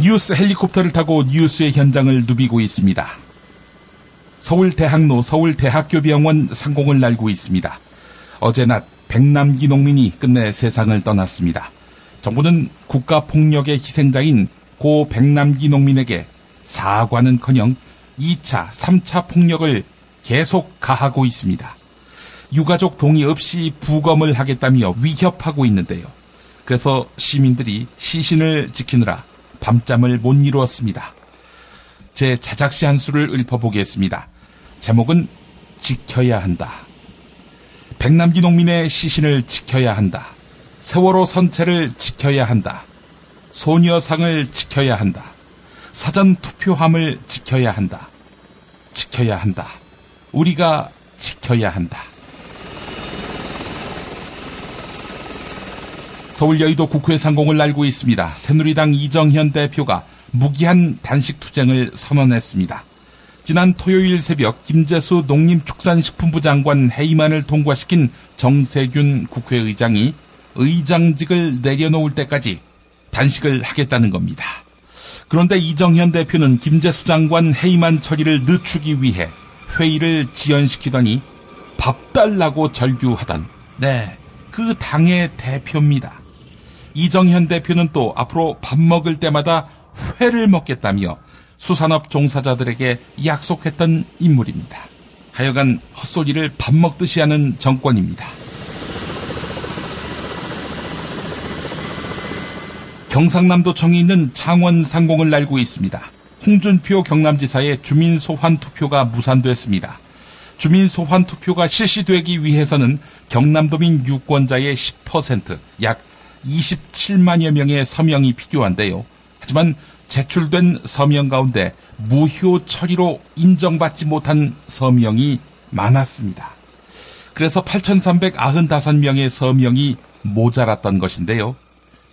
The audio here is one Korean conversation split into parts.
뉴스 헬리콥터를 타고 뉴스의 현장을 누비고 있습니다. 서울대학로 서울대학교병원 상공을 날고 있습니다. 어제 낮 백남기 농민이 끝내 세상을 떠났습니다. 정부는 국가폭력의 희생자인 고 백남기 농민에게 사과는커녕 2차, 3차 폭력을 계속 가하고 있습니다. 유가족 동의 없이 부검을 하겠다며 위협하고 있는데요. 그래서 시민들이 시신을 지키느라 밤잠을 못 이루었습니다. 제 자작시 한 수를 읊어보겠습니다. 제목은 지켜야 한다. 백남기 농민의 시신을 지켜야 한다. 세월호 선체를 지켜야 한다. 소녀상을 지켜야 한다. 사전 투표함을 지켜야 한다. 지켜야 한다. 우리가 지켜야 한다. 서울 여의도 국회 상공을 날고 있습니다. 새누리당 이정현 대표가 무기한 단식투쟁을 선언했습니다. 지난 토요일 새벽 김재수 농림축산식품부 장관 해임안을 통과시킨 정세균 국회의장이 의장직을 내려놓을 때까지 단식을 하겠다는 겁니다. 그런데 이정현 대표는 김재수 장관 해임안 처리를 늦추기 위해 회의를 지연시키더니 밥 달라고 절규하던 그 당의 대표입니다. 이정현 대표는 또 앞으로 밥 먹을 때마다 회를 먹겠다며 수산업 종사자들에게 약속했던 인물입니다. 하여간 헛소리를 밥 먹듯이 하는 정권입니다. 경상남도청이 있는 창원 상공을 날고 있습니다. 홍준표 경남지사의 주민 소환 투표가 무산됐습니다. 주민 소환 투표가 실시되기 위해서는 경남도민 유권자의 10%, 약 27만여 명의 서명이 필요한데요. 하지만 제출된 서명 가운데 무효 처리로 인정받지 못한 서명이 많았습니다. 그래서 8,395명의 서명이 모자랐던 것인데요.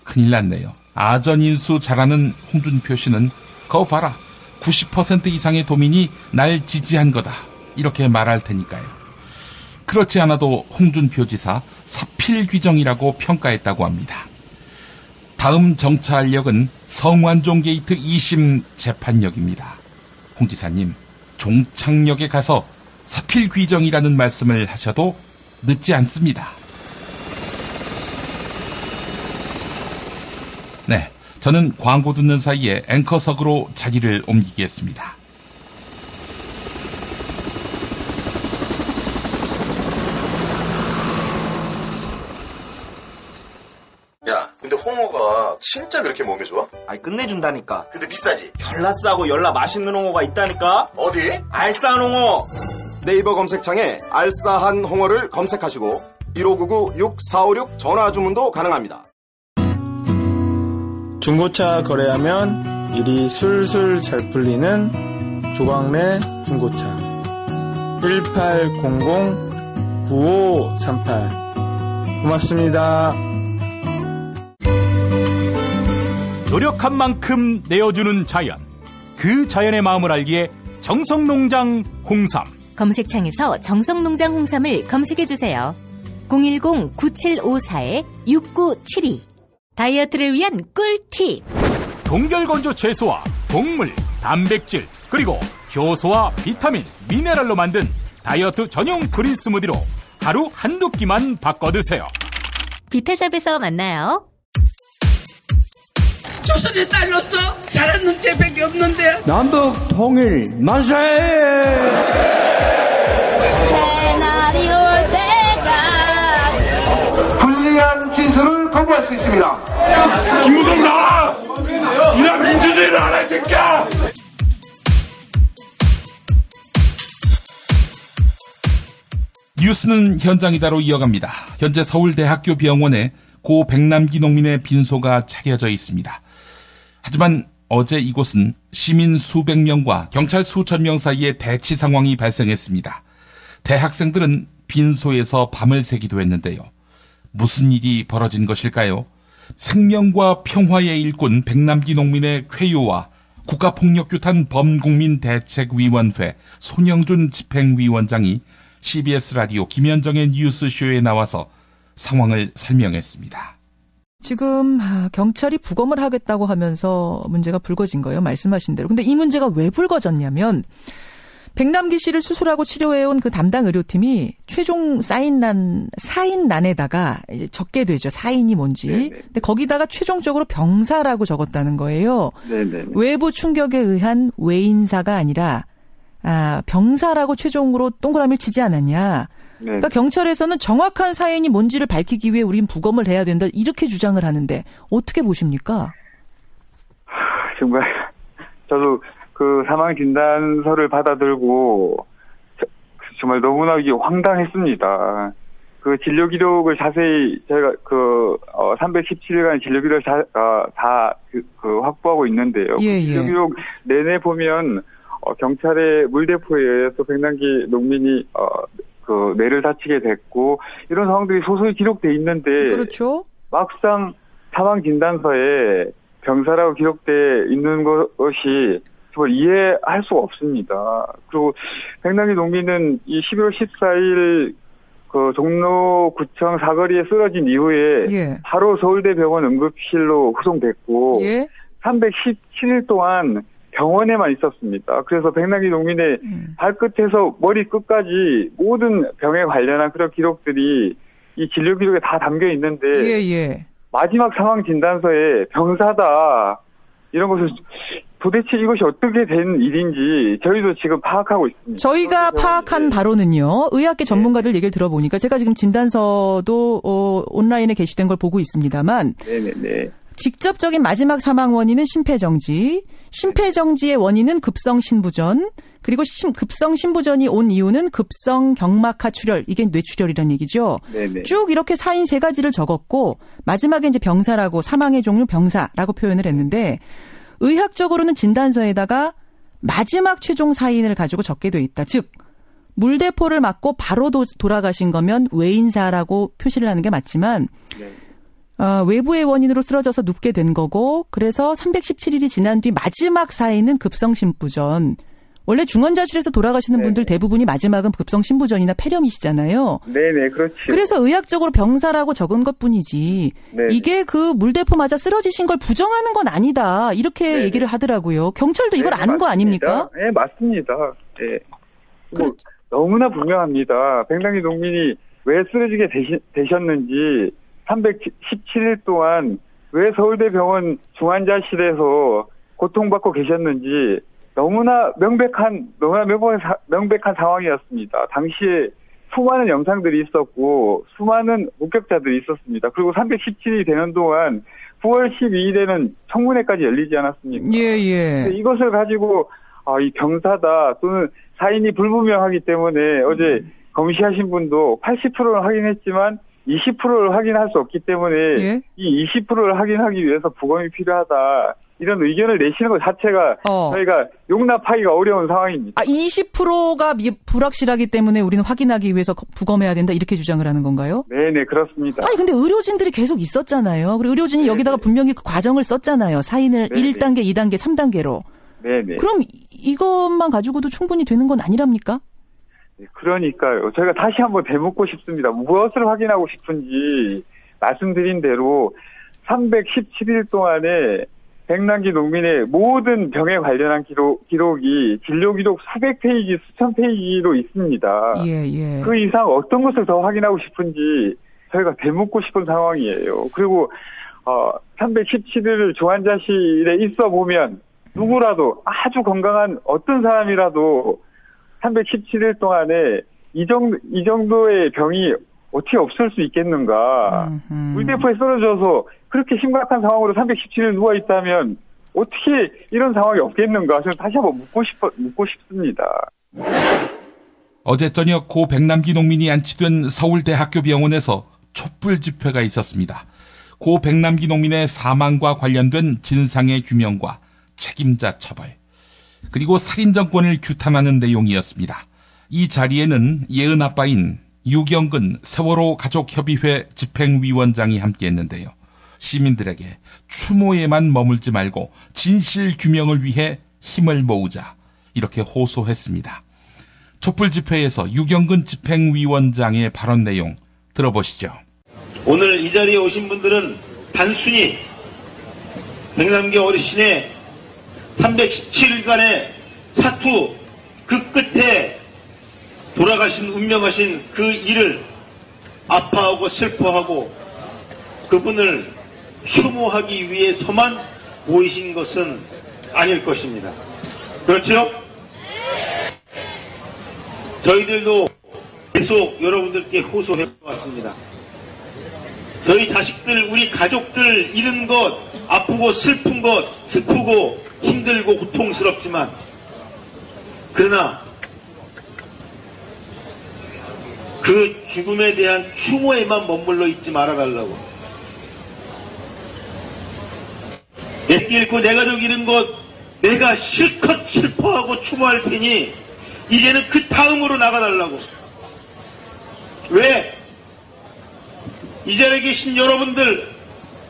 큰일 났네요. 아전인수 잘하는 홍준표 씨는 거 봐라, 90% 이상의 도민이 날 지지한 거다, 이렇게 말할 테니까요. 그렇지 않아도 홍준표 지사 사필 규정이라고 평가했다고 합니다. 다음 정차할역은 성완종 게이트 2심 재판역입니다. 홍 지사님, 종착역에 가서 사필 규정이라는 말씀을 하셔도 늦지 않습니다. 네, 저는 광고 듣는 사이에 앵커석으로 자리를 옮기겠습니다. 야, 근데 홍어가 진짜 그렇게 몸에 좋아? 아이, 끝내준다니까. 근데 비싸지? 열나 싸고 열나 맛있는 홍어가 있다니까. 어디? 알싸한 홍어. 네이버 검색창에 알싸한 홍어를 검색하시고 1599-6456 전화 주문도 가능합니다. 중고차 거래하면 일이 술술 잘 풀리는 조광래 중고차. 1800-9538. 고맙습니다. 노력한 만큼 내어주는 자연, 그 자연의 마음을 알기에 정성농장 홍삼. 검색창에서 정성농장 홍삼을 검색해주세요. 010-9754-6972. 다이어트를 위한 꿀팁. 동결건조 채소와 곡물, 단백질, 그리고 효소와 비타민, 미네랄로 만든 다이어트 전용 그린 스무디로 하루 한두 끼만 바꿔 드세요. 비타샵에서 만나요. 조선에 딸로서 잘하는 죄밖에 없는데. 남북 통일 만세! 새날이 올 때까지 불리한 진술을 거부할 수 있습니다. 김무성 나와! 이런 민주주의를 알아, 이 새끼야! 뉴스는 현장이다로 이어갑니다. 현재 서울대학교 병원에 고 백남기 농민의 빈소가 차려져 있습니다. 하지만 어제 이곳은 시민 수백 명과 경찰 수천 명 사이에 대치 상황이 발생했습니다. 대학생들은 빈소에서 밤을 새기도 했는데요. 무슨 일이 벌어진 것일까요? 생명과 평화의 일꾼 백남기 농민의 쾌유와 국가폭력규탄 범국민대책위원회 손영준 집행위원장이 CBS 라디오 김현정의 뉴스쇼에 나와서 상황을 설명했습니다. 지금 경찰이 부검을 하겠다고 하면서 문제가 불거진 거예요. 말씀하신 대로. 근데 이 문제가 왜 불거졌냐면 백남기 씨를 수술하고 치료해온 그 담당 의료팀이 최종 사인란에다가 이제 적게 되죠. 사인이 뭔지. 네네. 근데 거기다가 최종적으로 병사라고 적었다는 거예요. 네네. 외부 충격에 의한 외인사가 아니라 병사라고 최종으로 동그라미를 치지 않았냐. 네. 그러니까 경찰에서는 정확한 사인이 뭔지를 밝히기 위해 우린 부검을 해야 된다. 이렇게 주장을 하는데 어떻게 보십니까? 정말 저도 그 사망 진단서를 받아들고 정말 너무나 황당했습니다. 그 진료 기록을 자세히 저희가 317일간 진료 기록을 다 확보하고 있는데요. 예, 예. 진료 기록 내내 보면 경찰의 물대포에 의해서 백남기 농민이 뇌를 다치게 됐고 이런 상황들이 소소히 기록돼 있는데 그렇죠. 막상 사망 진단서에 병사라고 기록돼 있는 것이 정말 이해할 수가 없습니다. 그리고 백남기 농민은 이 11월 14일 그 종로구청 사거리에 쓰러진 이후에 예. 바로 서울대병원 응급실로 후송됐고 예. 317일 동안 병원에만 있었습니다. 그래서 백남기 농민의 발끝에서 머리 끝까지 모든 병에 관련한 그런 기록들이 이 진료 기록에 다 담겨 있는데 예. 마지막 상황 진단서에 병사다 이런 것을 도대체 이것이 어떻게 된 일인지 저희도 지금 파악하고 있습니다. 저희가 파악한 바로는요. 의학계 전문가들 얘기를 들어보니까 제가 지금 진단서도 온라인에 게시된 걸 보고 있습니다만 네네네. 직접적인 마지막 사망 원인은 심폐정지의 원인은 급성 신부전, 그리고 급성 신부전이 온 이유는 급성 경막하 출혈, 이게 뇌출혈이라는 얘기죠. 네네. 쭉 이렇게 사인 3가지를 적었고 마지막에 이제 병사라고 사망의 종류 병사라고 표현을 했는데 의학적으로는 진단서에다가 마지막 최종 사인을 가지고 적게 돼 있다. 즉 물대포를 맞고 바로 돌아가신 거면 외인사라고 표시를 하는 게 맞지만 네. 외부의 원인으로 쓰러져서 눕게 된 거고 그래서 317일이 지난 뒤 마지막 사인은 급성심부전. 원래 중환자실에서 돌아가시는 네네. 분들 대부분이 마지막은 급성심부전이나 폐렴이시잖아요. 네네, 그렇죠. 그래서 의학적으로 병사라고 적은 것뿐이지 네네. 이게 그 물대포 맞아 쓰러지신 걸 부정하는 건 아니다. 이렇게 네네. 얘기를 하더라고요. 경찰도 이걸 아는 거 아닙니까? 네, 맞습니다. 네. 뭐 너무나 분명합니다. 백남기 농민이 왜 쓰러지게 되셨는지 317일 동안 왜 서울대병원 중환자실에서 고통받고 계셨는지 너무나 명백한 상황이었습니다. 당시에 수많은 영상들이 있었고 수많은 목격자들이 있었습니다. 그리고 317일이 되는 동안 9월 12일에는 청문회까지 열리지 않았습니까? 예. 이것을 가지고 이 병사다 또는 사인이 불분명하기 때문에 어제 검시하신 분도 80%를 확인했지만 20%를 확인할 수 없기 때문에 예? 이 20%를 확인하기 위해서 부검이 필요하다. 이런 의견을 내시는 것 자체가 저희가 용납하기가 어려운 상황입니다. 20%가 불확실하기 때문에 우리는 확인하기 위해서 부검해야 된다 이렇게 주장을 하는 건가요? 네네 그렇습니다. 아니 근데 의료진들이 계속 있었잖아요. 그리고 의료진이 네네. 여기다가 분명히 그 과정을 썼잖아요. 사인을 네네. 1단계, 2단계, 3단계로. 네네. 그럼 이것만 가지고도 충분히 되는 건 아니랍니까? 그러니까요. 저희가 다시 한번 되묻고 싶습니다. 무엇을 확인하고 싶은지 말씀드린 대로 317일 동안에 백남기 농민의 모든 병에 관련한 기록이 진료 기록 수백 페이지, 수천 페이지로 있습니다. 예. 그 이상 어떤 것을 더 확인하고 싶은지 저희가 되묻고 싶은 상황이에요. 그리고 317일을 중환자실에 있어 보면 누구라도 아주 건강한 어떤 사람이라도 317일 동안에 이 정도의 병이 어떻게 없을 수 있겠는가. 물대포에 쓰러져서 그렇게 심각한 상황으로 317일 누워있다면 어떻게 이런 상황이 없겠는가. 저는 다시 한번 묻고 싶습니다. 어제 저녁 고 백남기 농민이 안치된 서울대학교병원에서 촛불 집회가 있었습니다. 고 백남기 농민의 사망과 관련된 진상의 규명과 책임자 처벌, 그리고 살인 정권을 규탄하는 내용이었습니다. 이 자리에는 예은 아빠인 유경근 세월호 가족협의회 집행위원장이 함께했는데요. 시민들에게 추모에만 머물지 말고 진실 규명을 위해 힘을 모으자 이렇게 호소했습니다. 촛불 집회에서 유경근 집행위원장의 발언 내용 들어보시죠. 오늘 이 자리에 오신 분들은 단순히 백남기 어르신의 317일간의 사투 그 끝에 돌아가신 운명하신 그 일을 아파하고 슬퍼하고 그분을 추모하기 위해서만 모이신 것은 아닐 것입니다. 그렇죠? 저희들도 계속 여러분들께 호소해 왔습니다. 저희 자식들, 우리 가족들 잃은 것, 아프고 슬픈 것, 슬프고 힘들고 고통스럽지만 그러나 그 죽음에 대한 추모에만 머물러 있지 말아달라고. 내 새끼 잃고 내 가족 잃은 것 내가 실컷 슬퍼하고 추모할 테니 이제는 그 다음으로 나가달라고. 왜? 이 자리에 계신 여러분들,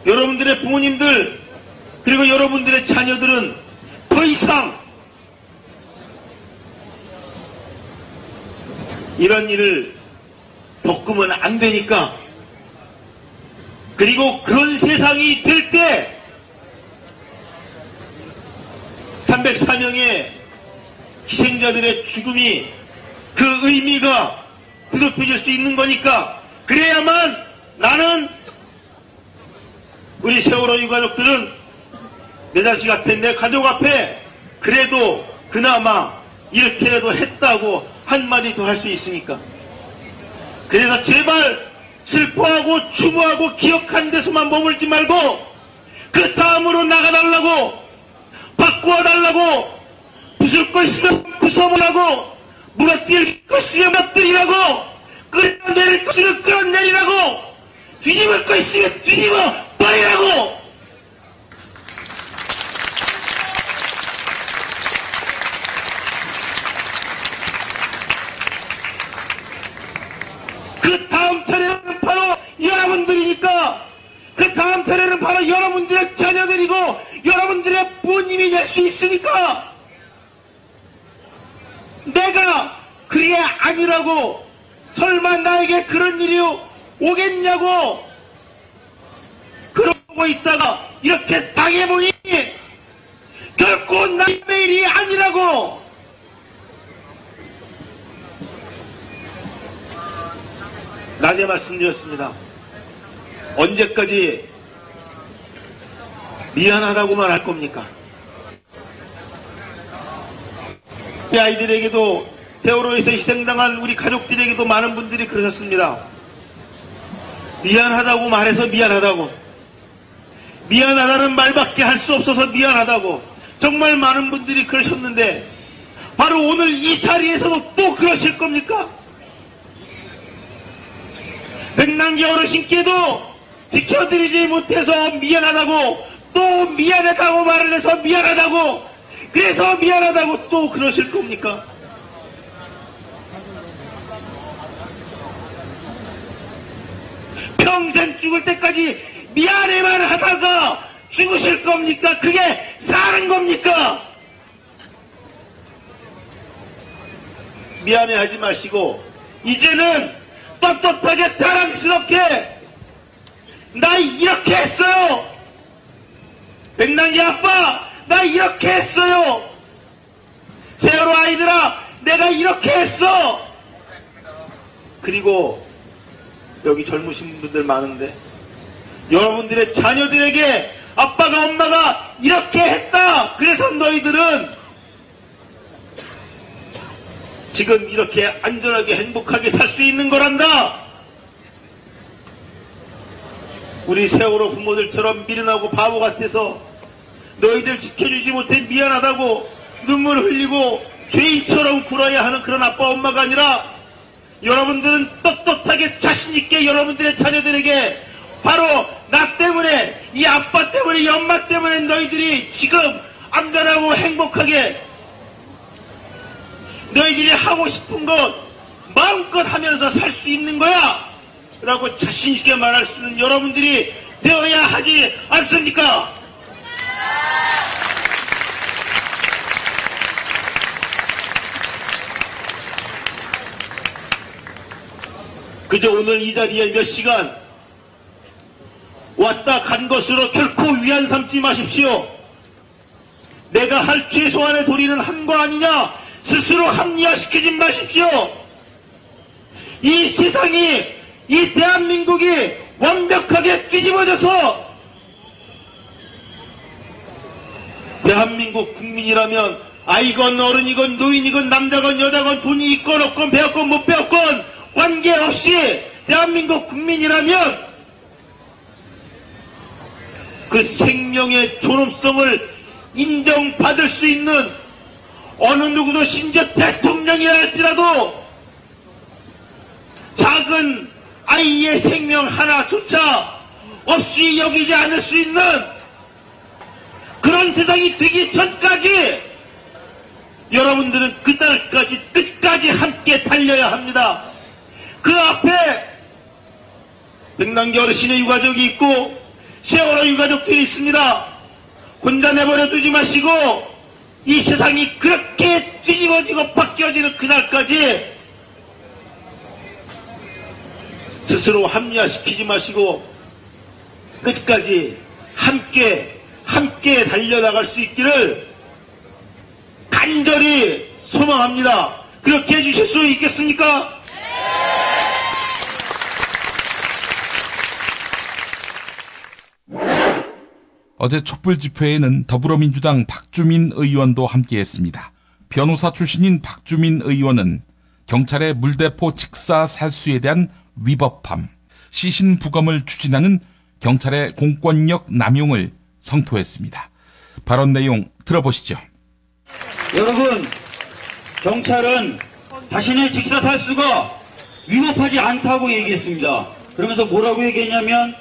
여러분들의 부모님들, 그리고 여러분들의 자녀들은 더 이상 이런 일을 겪으면 안 되니까. 그리고 그런 세상이 될 때 304명의 희생자들의 죽음이 그 의미가 드높여질 수 있는 거니까. 그래야만 나는, 우리 세월호 유가족들은 내 자식 앞에, 내 가족 앞에 그래도 그나마 이렇게라도 했다고 한마디 더 할 수 있으니까. 그래서 제발 슬퍼하고 추모하고 기억하는 데서만 머물지 말고 그 다음으로 나가달라고, 바꾸어달라고, 부술 거 있으면 부숴보라고, 무너뜨릴 거 있으면 무너뜨리라고, 끌어내릴 거 있으면 끌어내리라고, 뒤집을 거 있으면 뒤집어 버리라고. 그 다음 차례는 바로 여러분들이니까. 그 다음 차례는 바로 여러분들의 자녀들이고 여러분들의 부모님이 될 수 있으니까. 내가 그게 아니라고, 설마 나에게 그런 일이 오겠냐고 그러고 있다가 이렇게 당해보니 결코 남의 일이 아니라고. 낮에 말씀드렸습니다. 언제까지 미안하다고만 할 겁니까? 우리 아이들에게도, 세월호에서 희생당한 우리 가족들에게도 많은 분들이 그러셨습니다. 미안하다고 말해서 미안하다고, 미안하다는 말밖에 할 수 없어서 미안하다고 정말 많은 분들이 그러셨는데 바로 오늘 이 자리에서도 또 그러실 겁니까? 백남기 어르신께도 지켜드리지 못해서 미안하다고, 또 미안하다고 말을 해서 미안하다고, 그래서 미안하다고 또 그러실 겁니까? 평생 죽을 때까지 미안해만 하다가 죽으실 겁니까? 그게 사는 겁니까? 미안해하지 마시고 이제는 떳떳하게 자랑스럽게 나 이렇게 했어요. 백남기 아빠 나 이렇게 했어요. 세월호 아이들아 내가 이렇게 했어. 그리고 여기 젊으신 분들 많은데 여러분들의 자녀들에게 아빠가 엄마가 이렇게 했다. 그래서 너희들은 지금 이렇게 안전하게 행복하게 살 수 있는 거란다. 우리 세월호 부모들처럼 미련하고 바보 같아서 너희들 지켜주지 못해 미안하다고 눈물 흘리고 죄인처럼 굴어야 하는 그런 아빠 엄마가 아니라 여러분들은 떳떳하게 자신있게 여러분들의 자녀들에게 바로 나 때문에, 이 아빠 때문에, 이 엄마 때문에 너희들이 지금 안전하고 행복하게 너희들이 하고 싶은 것 마음껏 하면서 살 수 있는 거야 라고 자신있게 말할 수 있는 여러분들이 되어야 하지 않습니까? 그저 오늘 이 자리에 몇 시간 왔다 간 것으로 결코 위안 삼지 마십시오. 내가 할 최소한의 도리는 한 거 아니냐 스스로 합리화시키지 마십시오. 이 세상이, 이 대한민국이 완벽하게 뒤집어져서 대한민국 국민이라면 아이건 어른이건 노인이건 남자건 여자건 돈이 있건 없건 배웠건 못 배웠건 관계없이 대한민국 국민이라면 그 생명의 존엄성을 인정받을 수 있는 어느 누구도 심지어 대통령이라 할지라도 작은 아이의 생명 하나조차 없이 여기지 않을 수 있는 그런 세상이 되기 전까지 여러분들은 그날까지 끝까지 함께 달려야 합니다. 그 앞에 백남기 어르신의 유가족이 있고 세월호 유가족들이 있습니다. 혼자 내버려 두지 마시고 이 세상이 그렇게 뒤집어지고 바뀌어지는 그날까지 스스로 합리화시키지 마시고 끝까지 함께 달려나갈 수 있기를 간절히 소망합니다. 그렇게 해주실 수 있겠습니까? 어제 촛불 집회에는 더불어민주당 박주민 의원도 함께했습니다. 변호사 출신인 박주민 의원은 경찰의 물대포 직사 살수에 대한 위법함, 시신부검을 추진하는 경찰의 공권력 남용을 성토했습니다. 발언 내용 들어보시죠. 여러분, 경찰은 자신의 직사살수가 위법하지 않다고 얘기했습니다. 그러면서 뭐라고 얘기했냐면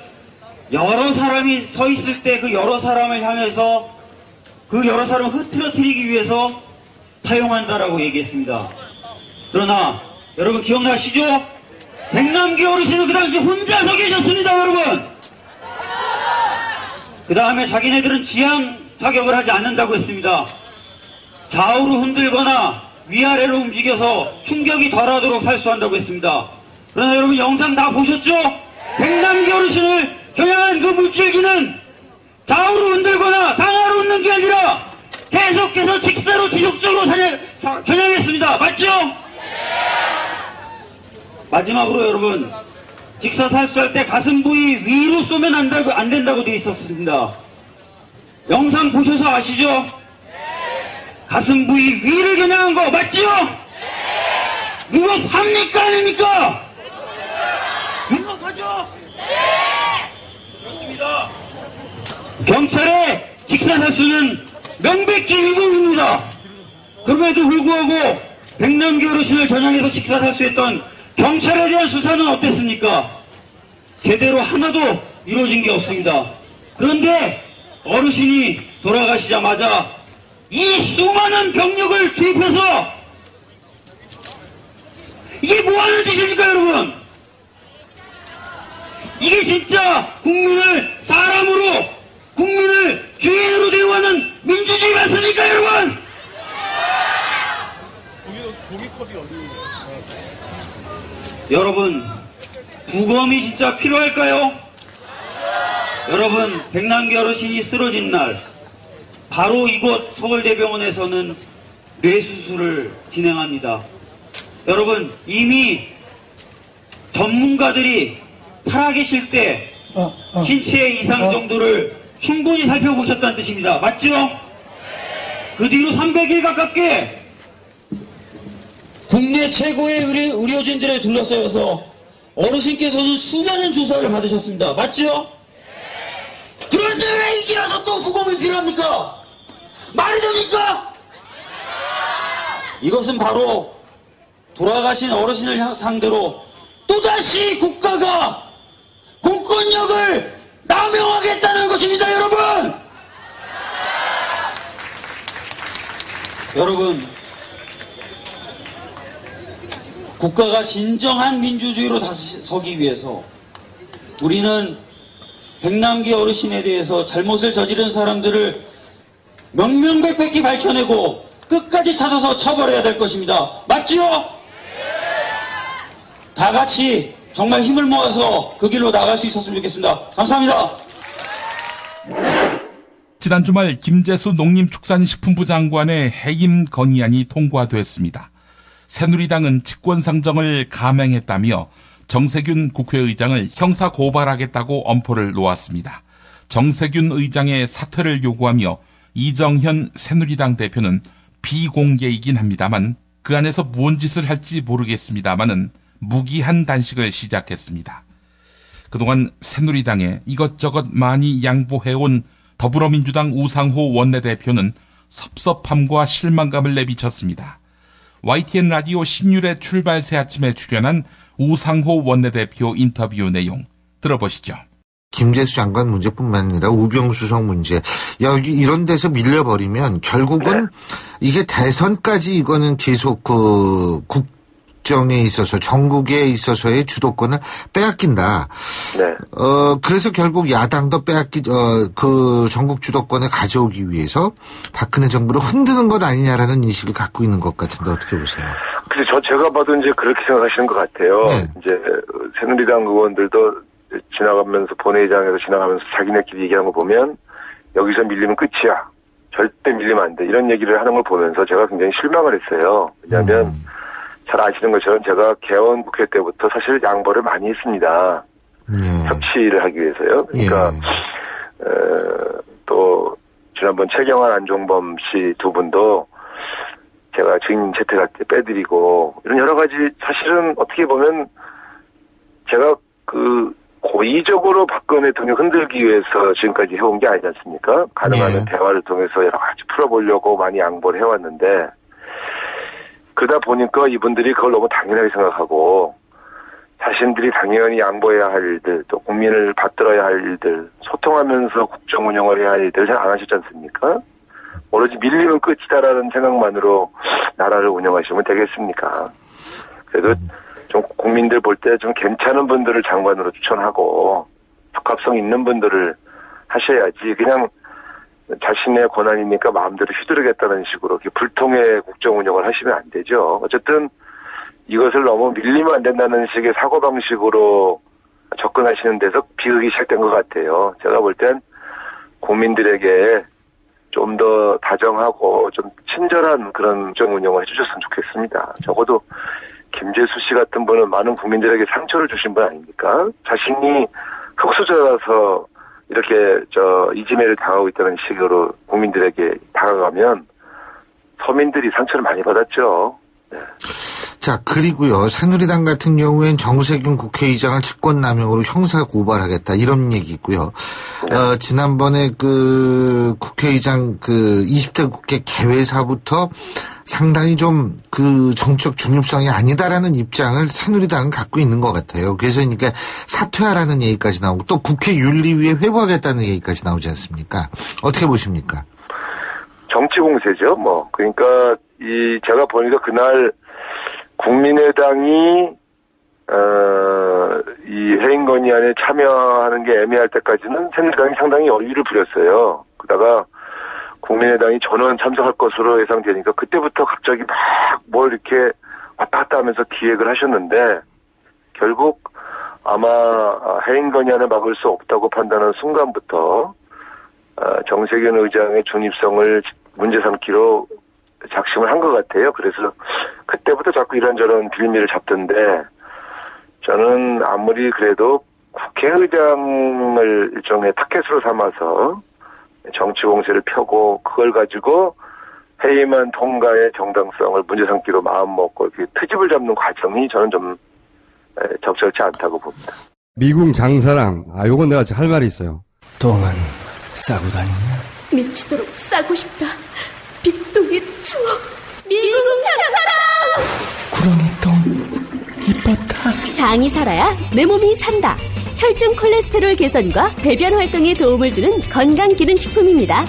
여러 사람이 서 있을 때 그 여러 사람을 향해서 그 여러 사람을 흐트러뜨리기 위해서 사용한다라고 얘기했습니다. 그러나 여러분 기억나시죠? 백남기 어르신은 그 당시 혼자 서 계셨습니다, 여러분. 그 다음에 자기네들은 지향 사격을 하지 않는다고 했습니다. 좌우로 흔들거나 위아래로 움직여서 충격이 덜하도록 살수한다고 했습니다. 그러나 여러분 영상 다 보셨죠? 백남기 어르신을 겨냥한 그 물줄기는 좌우로 흔들거나 상하로 흔든 게 아니라 계속해서 직사로 지속적으로 겨냥했습니다. 맞죠? 마지막으로 여러분, 직사 살수할 때 가슴 부위 위로 쏘면 안 된다고 되어 있었습니다. 영상 보셔서 아시죠? 가슴 부위 위를 겨냥한 거 맞죠? 위법합니까 아닙니까? 위법하죠? 그렇습니다. 경찰의 직사살수는 명백히 위법입니다. 그럼에도 불구하고 백남기 어르신을 겨냥해서 직사살수했던 경찰에 대한 수사는 어땠습니까? 제대로 하나도 이루어진 게 없습니다. 그런데 어르신이 돌아가시자마자 이 수많은 병력을 투입해서 이게 뭐하는 짓입니까, 여러분? 이게 진짜 국민을 사람으로, 국민을 주인으로 대우하는 민주주의 맞습니까, 여러분? 여러분, 부검이 진짜 필요할까요? 여러분, 백남기 어르신이 쓰러진 날 바로 이곳 서울대병원에서는 뇌수술을 진행합니다. 여러분, 이미 전문가들이 살아계실 때 신체의 이상 정도를 충분히 살펴보셨다는 뜻입니다. 맞죠? 그 뒤로 300일 가깝게 국내 최고의 의료진들에 둘러싸여서 어르신께서는 수많은 조사를 받으셨습니다. 맞죠? 그런데 왜 이제 와서 또 부검을 필요합니까? 말이 됩니까? 이것은 바로 돌아가신 어르신을 상대로 또다시 국가가 공권력을 남용하겠다는 것입니다, 여러분! 여러분, 국가가 진정한 민주주의로 다시 서기 위해서 우리는 백남기 어르신에 대해서 잘못을 저지른 사람들을 명명백백히 밝혀내고 끝까지 찾아서 처벌해야 될 것입니다. 맞지요? 다 같이 정말 힘을 모아서 그 길로 나갈 수 있었으면 좋겠습니다. 감사합니다. 지난 주말 김재수 농림축산식품부 장관의 해임 건의안이 통과됐습니다. 새누리당은 직권상정을 감행했다며 정세균 국회의장을 형사 고발하겠다고 엄포를 놓았습니다. 정세균 의장의 사퇴를 요구하며 이정현 새누리당 대표는 비공개이긴 합니다만 그 안에서 무슨 짓을 할지 모르겠습니다만은 무기한 단식을 시작했습니다. 그동안 새누리당에 이것저것 많이 양보해온 더불어민주당 우상호 원내대표는 섭섭함과 실망감을 내비쳤습니다. YTN 라디오 신율의 출발 새 아침에 출연한 우상호 원내대표 인터뷰 내용 들어보시죠. 김재수 장관 문제뿐만 아니라 우병수석 문제, 여기 이런 데서 밀려버리면 결국은 이게 대선까지 이거는 계속 국정에 있어서 전국에 있어서의 주도권을 빼앗긴다. 네. 그래서 결국 야당도 그 전국 주도권을 가져오기 위해서 박근혜 정부를 흔드는 것 아니냐라는 인식을 갖고 있는 것 같은데 어떻게 보세요? 그래서 제가 봐도 이제 그렇게 생각하시는 것 같아요. 네. 이제 새누리당 의원들도 지나가면서 본회의장에서 지나가면서 자기네끼리 얘기하는 거 보면 여기서 밀리면 끝이야. 절대 밀리면 안 돼. 이런 얘기를 하는 걸 보면서 제가 굉장히 실망을 했어요. 왜냐하면 잘 아시는 것처럼 제가 개원 국회 때부터 사실 양보를 많이 했습니다. 협치를 하기 위해서요. 그러니까 또 지난번 최경환 안종범 씨 두 분도 제가 증인 채택할 때 빼드리고 이런 여러 가지 사실은 어떻게 보면 제가 고의적으로 박근혜 대통령 흔들기 위해서 지금까지 해온 게 아니지 않습니까? 가능한 대화를 통해서 여러 가지 풀어보려고 많이 양보를 해왔는데 그러다 보니까 이분들이 그걸 너무 당연하게 생각하고 자신들이 당연히 양보해야 할 일들 또 국민을 받들어야 할 일들 소통하면서 국정 운영을 해야 할 일들 잘 안 하셨지 않습니까? 오로지 밀리면 끝이다라는 생각만으로 나라를 운영하시면 되겠습니까? 그래도 좀 국민들 볼 때 좀 괜찮은 분들을 장관으로 추천하고 적합성 있는 분들을 하셔야지 그냥 자신의 권한이니까 마음대로 휘두르겠다는 식으로 이렇게 불통의 국정 운영을 하시면 안 되죠. 어쨌든 이것을 너무 밀리면 안 된다는 식의 사고방식으로 접근하시는 데서 비극이 시작된 것 같아요. 제가 볼 땐 국민들에게 좀 더 다정하고 좀 친절한 그런 국정 운영을 해주셨으면 좋겠습니다. 적어도 김재수 씨 같은 분은 많은 국민들에게 상처를 주신 분 아닙니까? 자신이 흑수저라서 이렇게 이지매를 당하고 있다는 식으로 국민들에게 다가가면 서민들이 상처를 많이 받았죠. 네. 자, 그리고요. 새누리당 같은 경우엔 정세균 국회의장을 직권남용으로 형사 고발하겠다 이런 얘기 있고요. 네. 지난번에 국회의장 20대 국회 개회사부터 상당히 좀 정치적 중립성이 아니다라는 입장을 새누리당은 갖고 있는 것 같아요. 그래서 그러니까 사퇴하라는 얘기까지 나오고 또 국회 윤리위에 회부하겠다는 얘기까지 나오지 않습니까? 어떻게 보십니까? 정치 공세죠. 그러니까 제가 보니까 그날 국민의당이 이 해임 건의안에 참여하는 게 애매할 때까지는 새누리당이 상당히 여유를 부렸어요. 그러다가 국민의당이 전원 참석할 것으로 예상되니까 그때부터 갑자기 막 뭘 이렇게 왔다 갔다 하면서 기획을 하셨는데 결국 아마 해임 건의안을 막을 수 없다고 판단한 순간부터 정세균 의장의 중립성을 문제 삼기로 작심을 한 것 같아요. 그래서 그때부터 자꾸 이런저런 빌미를 잡던데 저는 아무리 그래도 국회의장을 일종의 타켓으로 삼아서 정치 공세를 펴고 그걸 가지고 해임안 통과의 정당성을 문제 삼기로 마음먹고 이렇게 트집을 잡는 과정이 저는 좀 적절치 않다고 봅니다. 미궁 장사랑 요건 내가 할 말이 있어요. 똥은 싸고 다니냐? 미치도록 싸고 싶다. 빅동의 추억 미궁 장사랑. 구렁이 똥 이뻤다. 장이 살아야 내 몸이 산다. 혈중 콜레스테롤 개선과 배변 활동에 도움을 주는 건강기능식품입니다.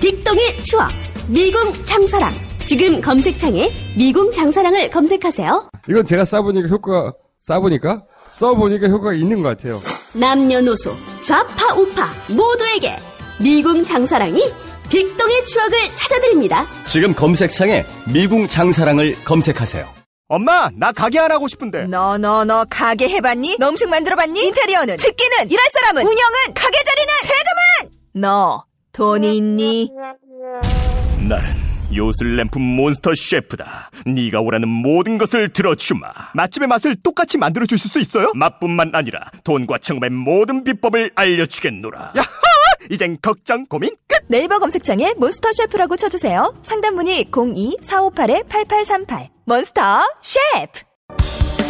빅동의 추억 미궁 장사랑. 지금 검색창에 미궁 장사랑을 검색하세요. 이건 제가 써보니까 효과가 있는 것 같아요. 남녀노소 좌파 우파 모두에게 미궁 장사랑이 빅동의 추억을 찾아드립니다. 지금 검색창에 미궁 장사랑을 검색하세요. 엄마, 나 가게 안 하고 싶은데. 너 가게 해봤니? 너 음식 만들어봤니? 인테리어는? 집기는? 일할 사람은? 운영은? 가게 자리는? 세금은? 너 돈이 있니? 나는 요술램프 몬스터 셰프다. 네가 원하는 모든 것을 들어주마. 맛집의 맛을 똑같이 만들어줄 수 있어요? 맛뿐만 아니라 돈과 청음의 모든 비법을 알려주겠노라. 야하! 이젠 걱정 고민 끝! 네이버 검색창에 몬스터 셰프라고 쳐주세요. 상담문의 02-458-8838 몬스터 셰프.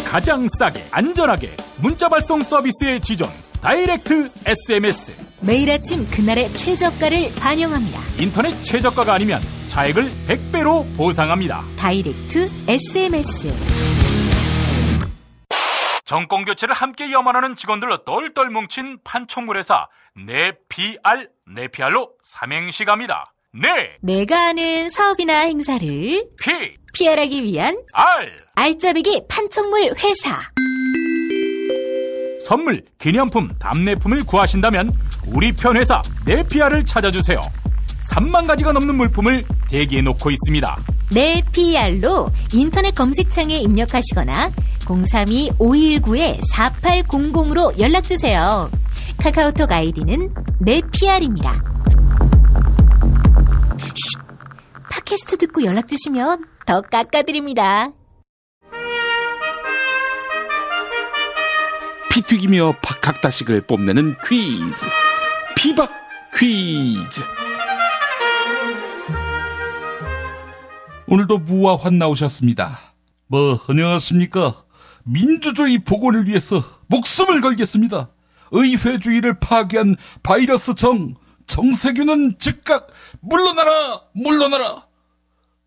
가장 싸게 안전하게 문자 발송 서비스의 지존 다이렉트 SMS. 매일 아침 그날의 최저가를 반영합니다. 인터넷 최저가가 아니면 차액을 100배로 보상합니다. 다이렉트 SMS. 정권교체를 함께 염원하는 직원들로 똘똘 뭉친 판촉물회사 네피알로 삼행시 갑니다. 내가 아는 사업이나 행사를 PR하기 위한 알짜배기 판촉물 회사. 선물, 기념품, 답례품을 구하신다면 우리 편 회사 네피알을 찾아주세요. 3만 가지가 넘는 물품을 대기해 놓고 있습니다. 네피알로 인터넷 검색창에 입력하시거나 032-519-4800으로 연락주세요. 카카오톡 아이디는 네피알입니다. 팟캐스트 듣고 연락주시면 더 깎아드립니다. 피 튀기며 박학다식을 뽐내는 퀴즈, 피박 퀴즈. 오늘도 무와 환 나오셨습니다. 안녕하십니까. 민주주의 복원을 위해서 목숨을 걸겠습니다. 의회주의를 파괴한 바이러스 정세균은 즉각 물러나라.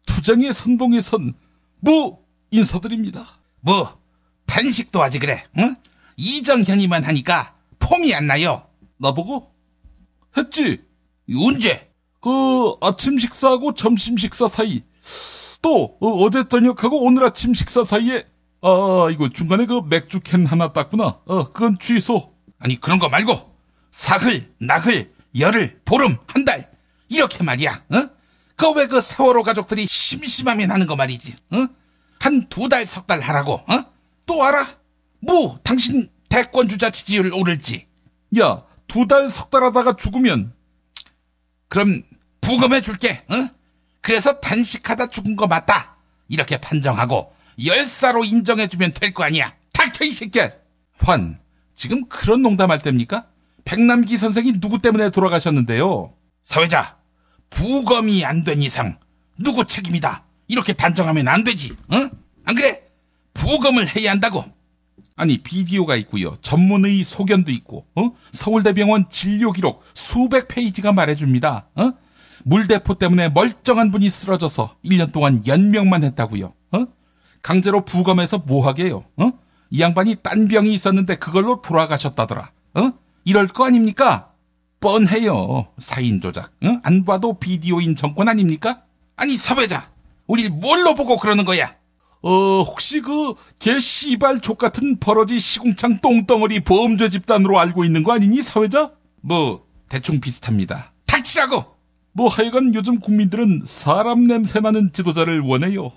투쟁의 선봉에 선 무 인사드립니다. 단식도 하지 그래, 응? 이정현이만 하니까 폼이 안 나요. 나보고? 했지. 언제? 아침 식사하고 점심 식사 사이, 또 어제 저녁하고 오늘 아침 식사 사이에 이거 중간에 맥주 캔 하나 땄구나. 그건 취소. 아니 그런 거 말고 사흘, 나흘, 열흘, 보름, 한 달 이렇게 말이야. 그거 왜 세월호 가족들이 심심하면 하는 거 말이지. 한 2달, 3달 하라고. 또 알아? 당신 대권 주자 지지율 오를지. 야, 2달, 3달 하다가 죽으면 그럼 부검해 줄게. 그래서 단식하다 죽은 거 맞다 이렇게 판정하고 열사로 인정해주면 될 거 아니야. 닥쳐 이 새끼야. 지금 그런 농담할 때입니까? 백남기 선생이 누구 때문에 돌아가셨는데요? 사회자, 부검이 안 된 이상 누구 책임이다 이렇게 단정하면 안 되지. 안 그래? 부검을 해야 한다고. 아니, 비디오가 있고요, 전문의 소견도 있고, 서울대병원 진료기록 수백 페이지가 말해줍니다. 물대포 때문에 멀쩡한 분이 쓰러져서 1년 동안 연명만 했다고요. 강제로 부검해서 뭐하게요? 이 양반이 딴 병이 있었는데 그걸로 돌아가셨다더라. 이럴 거 아닙니까? 뻔해요. 사인 조작. 안 봐도 비디오인 정권 아닙니까? 아니 사회자, 우릴 뭘로 보고 그러는 거야? 혹시 개 씨발 족같은 버러지 시궁창 똥덩어리 범죄 집단으로 알고 있는 거 아니니, 사회자? 대충 비슷합니다. 닥치라고! 하여간 요즘 국민들은 사람 냄새나는 지도자를 원해요.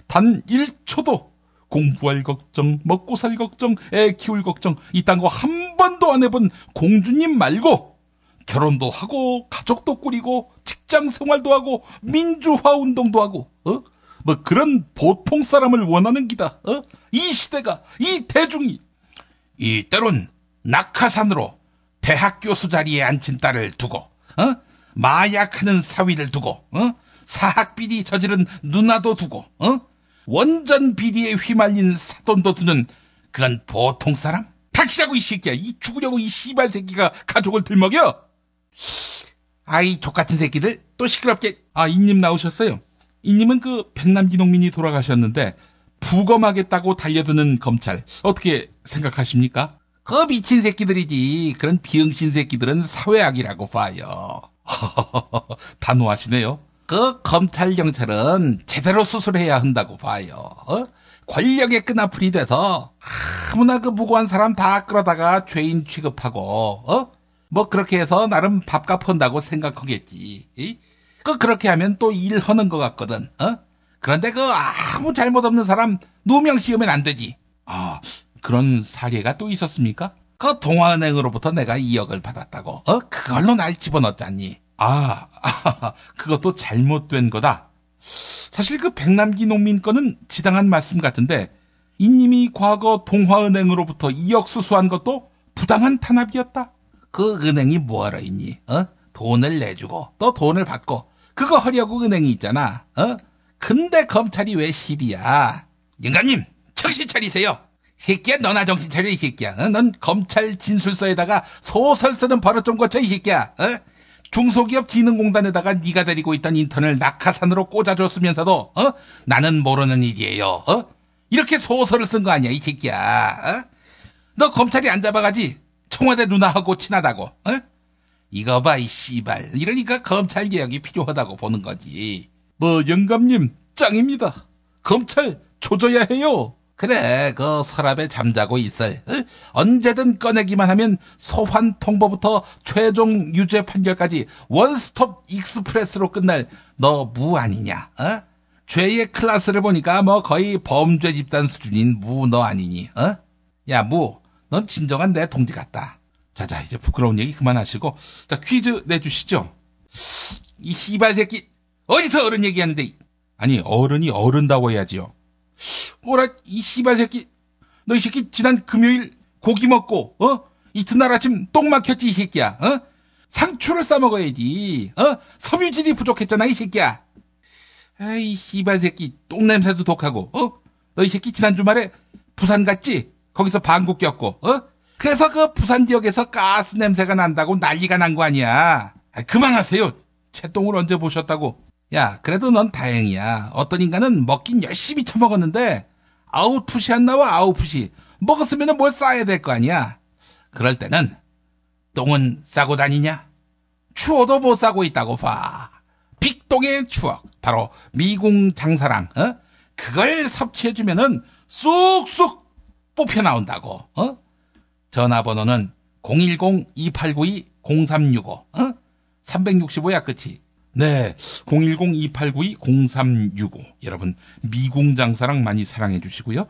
단 1초도 공부할 걱정, 먹고 살 걱정, 애 키울 걱정 이딴 거 한 번도 안 해본 공주님 말고 결혼도 하고 가족도 꾸리고 직장 생활도 하고 민주화 운동도 하고 그런 보통 사람을 원하는 기다. 이 시대가, 이 대중이. 때론 낙하산으로 대학 교수 자리에 앉힌 딸을 두고 마약하는 사위를 두고 사학비리 저지른 누나도 두고 원전 비리에 휘말린 사돈도 두는 그런 보통 사람? 닥치라고 이 새끼야. 이 죽으려고 이 씨발 새끼가 가족을 들먹여. 아이 족같은 새끼들 또 시끄럽게. 이님 나오셨어요. 이님은 백남기 농민이 돌아가셨는데 부검하겠다고 달려드는 검찰 어떻게 생각하십니까? 미친 새끼들이지. 그런 비응신 새끼들은 사회악이라고 봐요. 단호하시네요. 검찰 경찰은 제대로 수술해야 한다고 봐요. 권력의 끈앞풀이 돼서 아무나 무고한 사람 다 끌어다가 죄인 취급하고 그렇게 해서 나름 밥값 한다고 생각하겠지. 그렇게 하면 또 일하는 것 같거든. 그런데 그 아무 잘못 없는 사람 누명 씌우면 안 되지. 그런 사례가 또 있었습니까? 그 동아은행으로부터 내가 2억을 받았다고. 그걸로 날 집어넣었잖니. 그것도 잘못된 거다. 사실 그 백남기 농민 건은 지당한 말씀 같은데 이님이 과거 동화은행으로부터 2억 수수한 것도 부당한 탄압이었다. 그 은행이 뭐하러 있니? 돈을 내주고 또 돈을 받고 그거 하려고 은행이 있잖아. 근데 검찰이 왜 시비야? 영감님 정신 차리세요. 새끼야 너나 정신 차려 이 새끼야. 넌 검찰 진술서에다가 소설 쓰는 버릇 좀 고쳐 이 새끼야. 중소기업 진흥공단에다가 네가 데리고 있던 인턴을 낙하산으로 꽂아줬으면서도 나는 모르는 일이에요. 이렇게 소설을 쓴 거 아니야 이 새끼야. 너 검찰이 안 잡아가지 청와대 누나하고 친하다고. 이거 봐 이 씨발. 이러니까 검찰 개혁이 필요하다고 보는 거지. 뭐 영감님 짱입니다. 검찰 조져야 해요. 그래 그 서랍에 잠자고 있을 언제든 꺼내기만 하면 소환 통보부터 최종 유죄 판결까지 원스톱 익스프레스로 끝날 너 무 아니냐? 죄의 클래스를 보니까 뭐 거의 범죄 집단 수준인 무 너 아니니? 야 무, 넌 진정한 내 동지 같다. 자 이제 부끄러운 얘기 그만하시고 자 퀴즈 내주시죠. 이 씨발 새끼 어디서 어른 얘기하는데. 아니 어른이 어른다고 해야지요. 뭐라 이 씨발 새끼. 너 이 새끼 지난 금요일 고기 먹고 이튿날 아침 똥 막혔지 이 새끼야. 상추를 싸 먹어야지. 섬유질이 부족했잖아 이 새끼야. 아이 씨발 새끼 똥 냄새도 독하고. 너 이 새끼 지난 주말에 부산 갔지? 거기서 방구 꼈고. 그래서 그 부산 지역에서 가스 냄새가 난다고 난리가 난 거 아니야. 그만하세요. 채똥을 언제 보셨다고. 야 그래도 넌 다행이야. 어떤 인간은 먹긴 열심히 처먹었는데 아웃풋이 안 나와. 아웃풋이 먹었으면 뭘 싸야 될 거 아니야. 그럴 때는 똥은 싸고 다니냐? 추워도 못 싸고 있다고 봐. 빅똥의 추억 바로 미궁 장사랑. 그걸 섭취해주면은 쏙쏙 뽑혀 나온다고. 전화번호는 010-2892-0365. 365야 끝이. 네, 010-2892-0365. 여러분 미궁 장사랑 많이 사랑해 주시고요.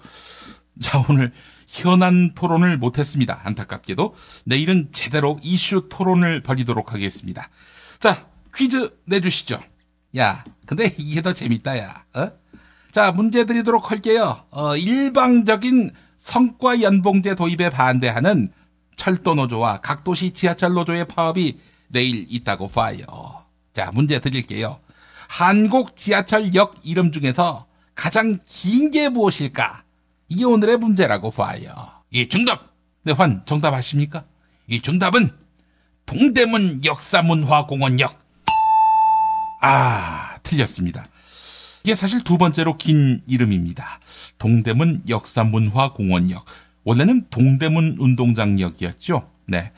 자 오늘 현안 토론을 못했습니다. 안타깝게도 내일은 제대로 이슈 토론을 벌이도록 하겠습니다. 자 퀴즈 내주시죠. 야 근데 이게 더 재밌다 야. 자 문제 드리도록 할게요. 일방적인 성과 연봉제 도입에 반대하는 철도노조와 각도시 지하철 노조의 파업이 내일 있다고 봐요. 자 문제 드릴게요. 한국 지하철역 이름 중에서 가장 긴 게 무엇일까? 이게 오늘의 문제라고 봐요. 이 정답. 네, 환 정답 아십니까? 이 정답은 동대문 역사문화공원역. 틀렸습니다. 이게 사실 두 번째로 긴 이름입니다. 동대문 역사문화공원역. 원래는 동대문 운동장역이었죠. 네,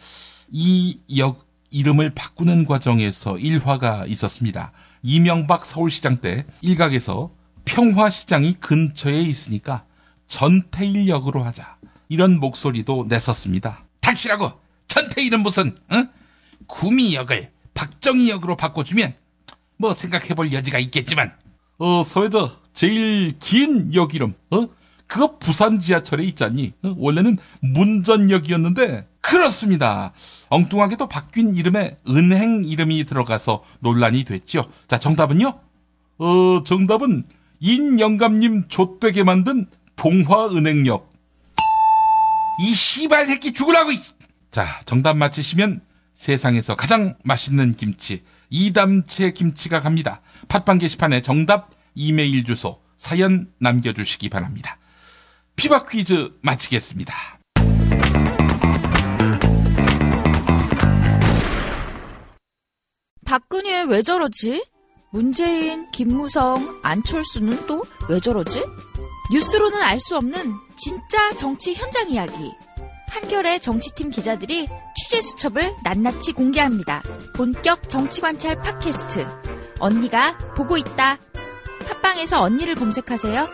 이 역 이름을 바꾸는 과정에서 일화가 있었습니다. 이명박 서울시장 때 일각에서 평화시장이 근처에 있으니까 전태일역으로 하자. 이런 목소리도 냈었습니다. 닥치라고. 전태일은 무슨 구미역을 박정희역으로 바꿔주면 뭐 생각해볼 여지가 있겠지만 사회자 제일 긴 역 이름 그거 부산 지하철에 있잖니. 원래는 문전역이었는데 그렇습니다. 엉뚱하게도 바뀐 이름에 은행 이름이 들어가서 논란이 됐죠. 자 정답은요? 정답은 인영감님 좆되게 만든 동화은행역. 이 씨발 새끼 죽으라고. 자 정답 맞히시면 세상에서 가장 맛있는 김치 이담채 김치가 갑니다. 팟빵 게시판에 정답, 이메일 주소, 사연 남겨주시기 바랍니다. 피박 퀴즈 마치겠습니다. 박근혜 왜 저러지? 문재인, 김무성, 안철수는 또 왜 저러지? 뉴스로는 알 수 없는 진짜 정치 현장 이야기. 한겨레 정치팀 기자들이 취재 수첩을 낱낱이 공개합니다. 본격 정치관찰 팟캐스트. 언니가 보고 있다. 팟빵에서 언니를 검색하세요.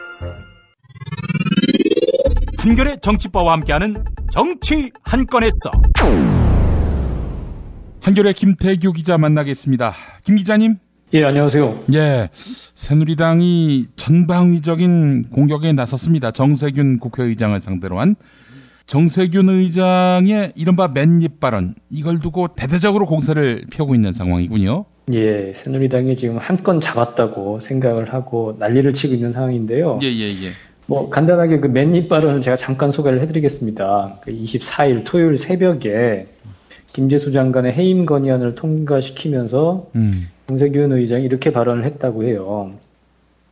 한겨레 정치바와 함께하는 정치 한 건에 써. 한겨레 김태규 기자 만나겠습니다. 김 기자님. 예, 안녕하세요. 예, 새누리당이 전방위적인 공격에 나섰습니다. 정세균 국회의장을 상대로 한 정세균 의장의 이른바 맨입 발언, 이걸 두고 대대적으로 공세를 펴고 있는 상황이군요. 예, 새누리당이 지금 한 건 잡았다고 생각을 하고 난리를 치고 있는 상황인데요. 예. 뭐 간단하게 그 맨입 발언을 제가 잠깐 소개를 해드리겠습니다. 그 24일 토요일 새벽에 김재수 장관의 해임 건의안을 통과시키면서 정세균 의장이 이렇게 발언을 했다고 해요.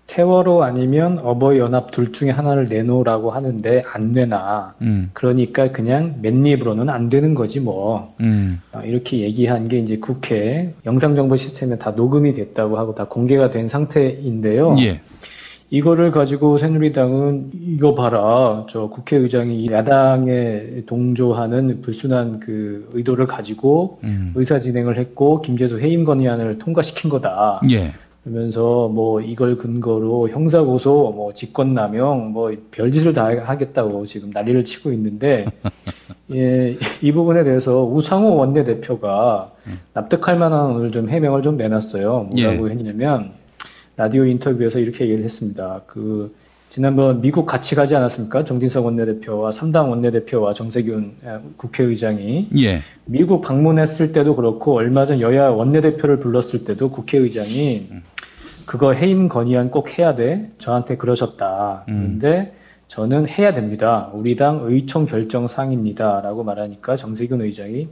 세월호 아니면 어버이연합 둘 중에 하나를 내놓으라고 하는데 안 내나. 그러니까 그냥 맨입으로는 안 되는 거지 뭐. 이렇게 얘기한 게 이제 국회 영상정보 시스템에 다 녹음이 됐다고 하고 다 공개가 된 상태인데요. 예. 이거를 가지고 새누리당은 이거 봐라. 저 국회의장이 야당에 동조하는 불순한 그 의도를 가지고 의사 진행을 했고 김재수 해임 건의안을 통과시킨 거다. 예. 그러면서 뭐 이걸 근거로 형사고소, 뭐 직권남용, 뭐 별짓을 다 하겠다고 지금 난리를 치고 있는데, 예, 이 부분에 대해서 우상호 원내대표가 납득할 만한 오늘 좀 해명을 좀 내놨어요. 뭐라고 했냐면 라디오 인터뷰에서 이렇게 얘기를 했습니다. 그 지난번 미국 같이 가지 않았습니까? 정진석 원내대표와 3당 원내대표와 정세균 국회의장이 예. 미국 방문했을 때도 그렇고 얼마 전 여야 원내대표를 불렀을 때도 국회의장이 그거 해임 건의안 꼭 해야 돼. 저한테 그러셨다. 그런데 저는 해야 됩니다. 우리 당 의총 결정 사항입니다. 라고 말하니까 정세균 의장이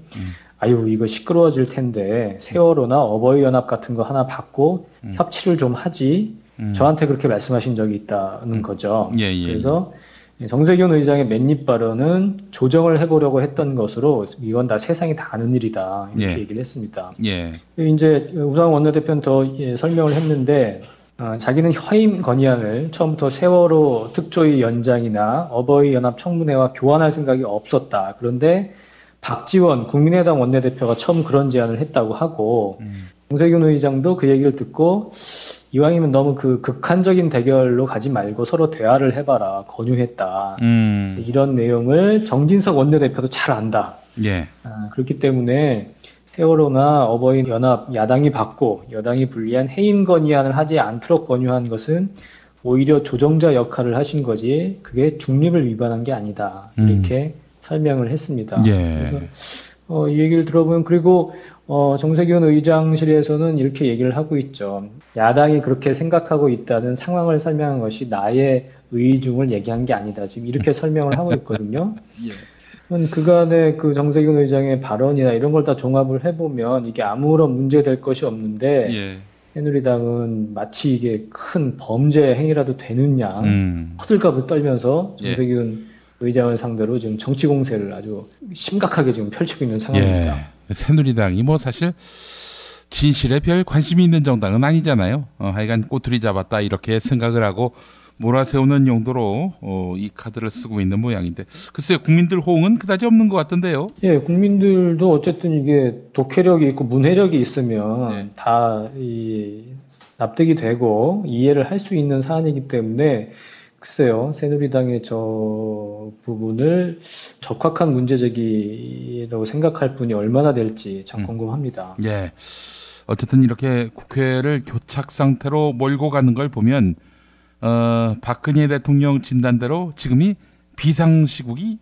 아유 이거 시끄러워질 텐데 세월호나 어버이연합 같은 거 하나 받고 협치를 좀 하지. 저한테 그렇게 말씀하신 적이 있다는 거죠. 그래서 정세균 의장의 맨입 발언은 조정을 해보려고 했던 것으로 이건 다 세상이 다 아는 일이다. 이렇게 얘기를 했습니다. 이제 우상호 원내대표는 더 설명을 했는데 자기는 해임 건의안을 처음부터 세월호 특조위 연장이나 어버이연합 청문회와 교환할 생각이 없었다. 그런데 박지원 국민의당 원내대표가 처음 그런 제안을 했다고 하고 정세균 의장도 그 얘기를 듣고 이왕이면 너무 그 극한적인 대결로 가지 말고 서로 대화를 해봐라 권유했다. 이런 내용을 정진석 원내대표도 잘 안다. 예. 그렇기 때문에 세월호나 어버이연합 야당이 받고 여당이 불리한 해임 건의안을 하지 않도록 권유한 것은 오히려 조정자 역할을 하신 거지 그게 중립을 위반한 게 아니다. 이렇게 설명을 했습니다. 그래서 이 얘기를 들어보면 그리고 정세균 의장실에서는 이렇게 얘기를 하고 있죠. 야당이 그렇게 생각하고 있다는 상황을 설명한 것이 나의 의중을 얘기한 게 아니다. 지금 이렇게 설명을 하고 있거든요. 그간의 그 정세균 의장의 발언이나 이런 걸 다 종합을 해보면 이게 아무런 문제될 것이 없는데 새누리당은 마치 이게 큰 범죄 행위라도 되는 양 호들갑을 떨면서 정세균 의장을 상대로 지금 정치 공세를 아주 심각하게 지금 펼치고 있는 상황입니다. 새누리당이 뭐 사실 진실에 별 관심이 있는 정당은 아니잖아요. 하여간 꼬투리 잡았다 이렇게 생각을 하고 몰아세우는 용도로 이 카드를 쓰고 있는 모양인데 글쎄요 국민들 호응은 그다지 없는 것 같던데요. 예, 국민들도 어쨌든 이게 독해력이 있고 문해력이 있으면 다 납득이 되고 이해를 할 수 있는 사안이기 때문에 글쎄요 새누리당의 저 부분을 적확한 문제제기라고 생각할 분이 얼마나 될지 참 궁금합니다. 예, 어쨌든 이렇게 국회를 교착 상태로 몰고 가는 걸 보면 박근혜 대통령 진단대로 지금이 비상시국이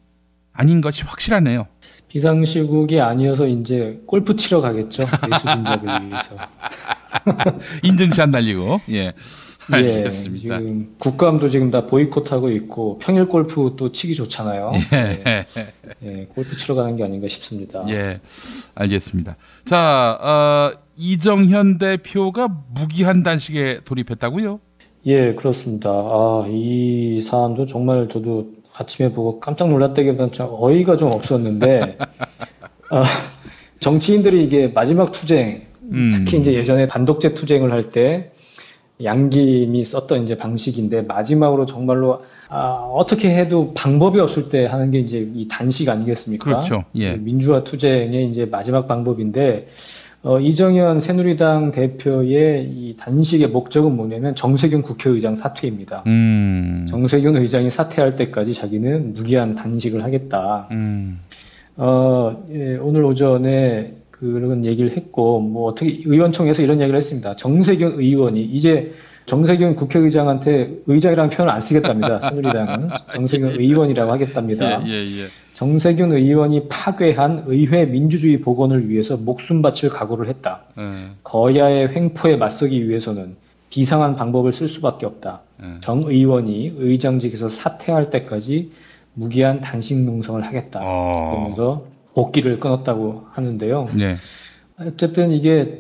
아닌 것이 확실하네요. 비상시국이 아니어서 이제 골프 치러 가겠죠. 내수 진작을 위해서. 인증샷 날리고. 예. 알겠습니다. 지금 국감도 지금 다 보이콧하고 있고 평일 골프 또 치기 좋잖아요. 골프 치러 가는 게 아닌가 싶습니다. 예. 알겠습니다. 자, 이정현 대표가 무기한 단식에 돌입했다고요? 예, 그렇습니다. 이 사안도 정말 저도 아침에 보고 깜짝 놀랐다기보다는 참 어이가 좀 없었는데, 정치인들이 이게 마지막 투쟁, 특히 이제 예전에 단독제 투쟁을 할 때 양김이 썼던 이제 방식인데, 마지막으로 정말로, 어떻게 해도 방법이 없을 때 하는 게 이제 이 단식 아니겠습니까? 그렇죠. 예. 민주화 투쟁의 이제 마지막 방법인데, 이정현 새누리당 대표의 이 단식의 목적은 뭐냐면 정세균 국회의장 사퇴입니다. 정세균 의장이 사퇴할 때까지 자기는 무기한 단식을 하겠다. 오늘 오전에 그런 얘기를 했고, 뭐 어떻게 의원총회에서 이런 얘기를 했습니다. 정세균 의원이 이제 정세균 국회의장한테 의장이라는 표현을 안 쓰겠답니다. 새누리당은 정세균 의원이라고 하겠답니다. 정세균 의원이 파괴한 의회 민주주의 복원을 위해서 목숨 바칠 각오를 했다. 거야의 횡포에 맞서기 위해서는 비상한 방법을 쓸 수밖에 없다. 정 의원이 의장직에서 사퇴할 때까지 무기한 단식 농성을 하겠다. 그러면서 복귀를 끊었다고 하는데요. 네. 어쨌든 이게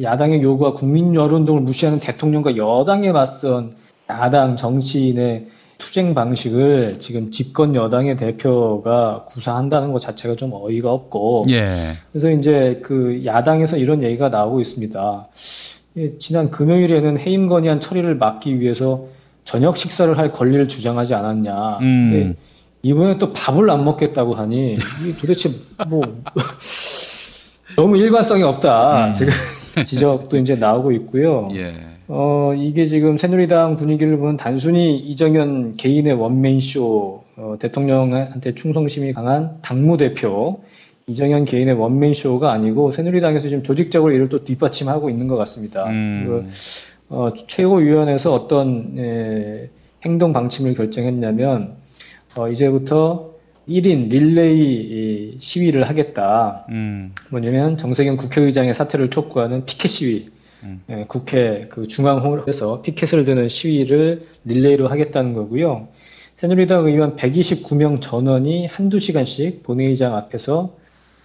야당의 요구와 국민 여론등을 무시하는 대통령과 여당에 맞선 야당 정치인의 투쟁 방식을 지금 집권 여당의 대표가 구사한다는 것 자체가 좀 어이가 없고, 그래서 이제 그 야당에서 이런 얘기가 나오고 있습니다. 지난 금요일에는 해임 건의안 처리를 막기 위해서 저녁 식사를 할 권리를 주장하지 않았냐. 이번에 또 밥을 안 먹겠다고 하니 이게 도대체 뭐 너무 일관성이 없다. 지금 지적도 이제 나오고 있고요. 이게 지금 새누리당 분위기를 보면 단순히 이정현 개인의 원맨쇼, 대통령한테 충성심이 강한 당무대표, 이정현 개인의 원맨쇼가 아니고 새누리당에서 지금 조직적으로 이를 또 뒷받침하고 있는 것 같습니다. 최고위원회에서 어떤 행동 방침을 결정했냐면 이제부터 1인 릴레이 시위를 하겠다. 뭐냐면 정세균 국회의장의 사퇴를 촉구하는 피켓 시위, 국회 그 중앙홀에서 피켓을 드는 시위를 릴레이로 하겠다는 거고요. 새누리당 의원 129명 전원이 한두 시간씩 본회의장 앞에서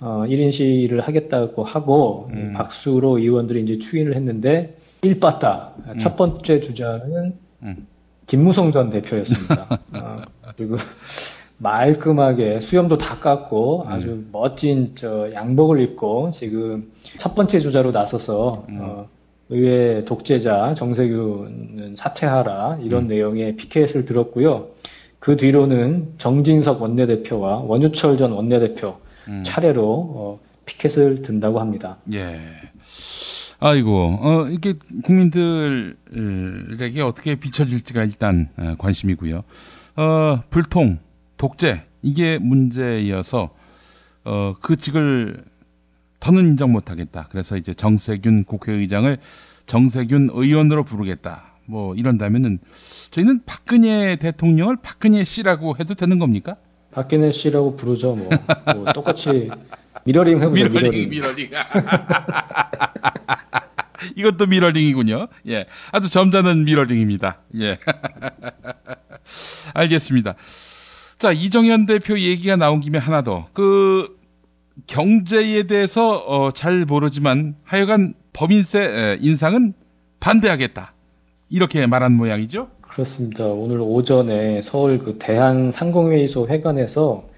1인 시위를 하겠다고 하고 박수로 의원들이 이제 추인을 했는데 일빠따. 첫 번째 주자는 김무성 전 대표였습니다. 그리고 말끔하게 수염도 다 깎고 아주 멋진 양복을 입고 지금 첫 번째 주자로 나서서 의회 독재자 정세균은 사퇴하라 이런 내용의 피켓을 들었고요. 그 뒤로는 정진석 원내대표와 원유철 전 원내대표 차례로 피켓을 든다고 합니다. 아이고, 이게 국민들에게 어떻게 비춰질지가 일단 관심이고요. 불통, 독재, 이게 문제여서, 그 직을 더는 인정 못하겠다. 그래서 이제 정세균 국회의장을 정세균 의원으로 부르겠다. 뭐 이런다면은 저희는 박근혜 대통령을 박근혜 씨라고 해도 되는 겁니까? 박근혜 씨라고 부르죠. 뭐 똑같이 미러링 해보죠. 미러링. 이것도 미러링이군요. 예, 아주 점잖은 미러링입니다. 예, 알겠습니다. 자, 이정현 대표 얘기가 나온 김에 하나 더. 그 경제에 대해서 잘 모르지만 하여간 법인세 인상은 반대하겠다. 이렇게 말한 모양이죠? 그렇습니다. 오늘 오전에 서울 그 대한상공회의소 회관에서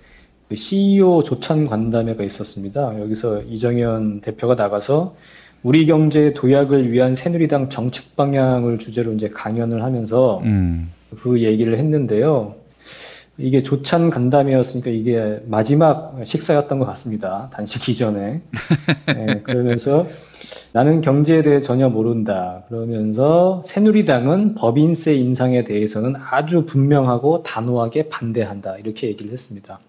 그 CEO 조찬 간담회가 있었습니다. 여기서 이정현 대표가 나가서 우리 경제의 도약을 위한 새누리당 정책 방향을 주제로 이제 강연을 하면서 그 얘기를 했는데요. 이게 조찬 간담회였으니까 이게 마지막 식사였던 것 같습니다. 단식 이전에. 네, 그러면서 나는 경제에 대해 전혀 모른다. 그러면서 새누리당은 법인세 인상에 대해서는 아주 분명하고 단호하게 반대한다. 이렇게 얘기를 했습니다.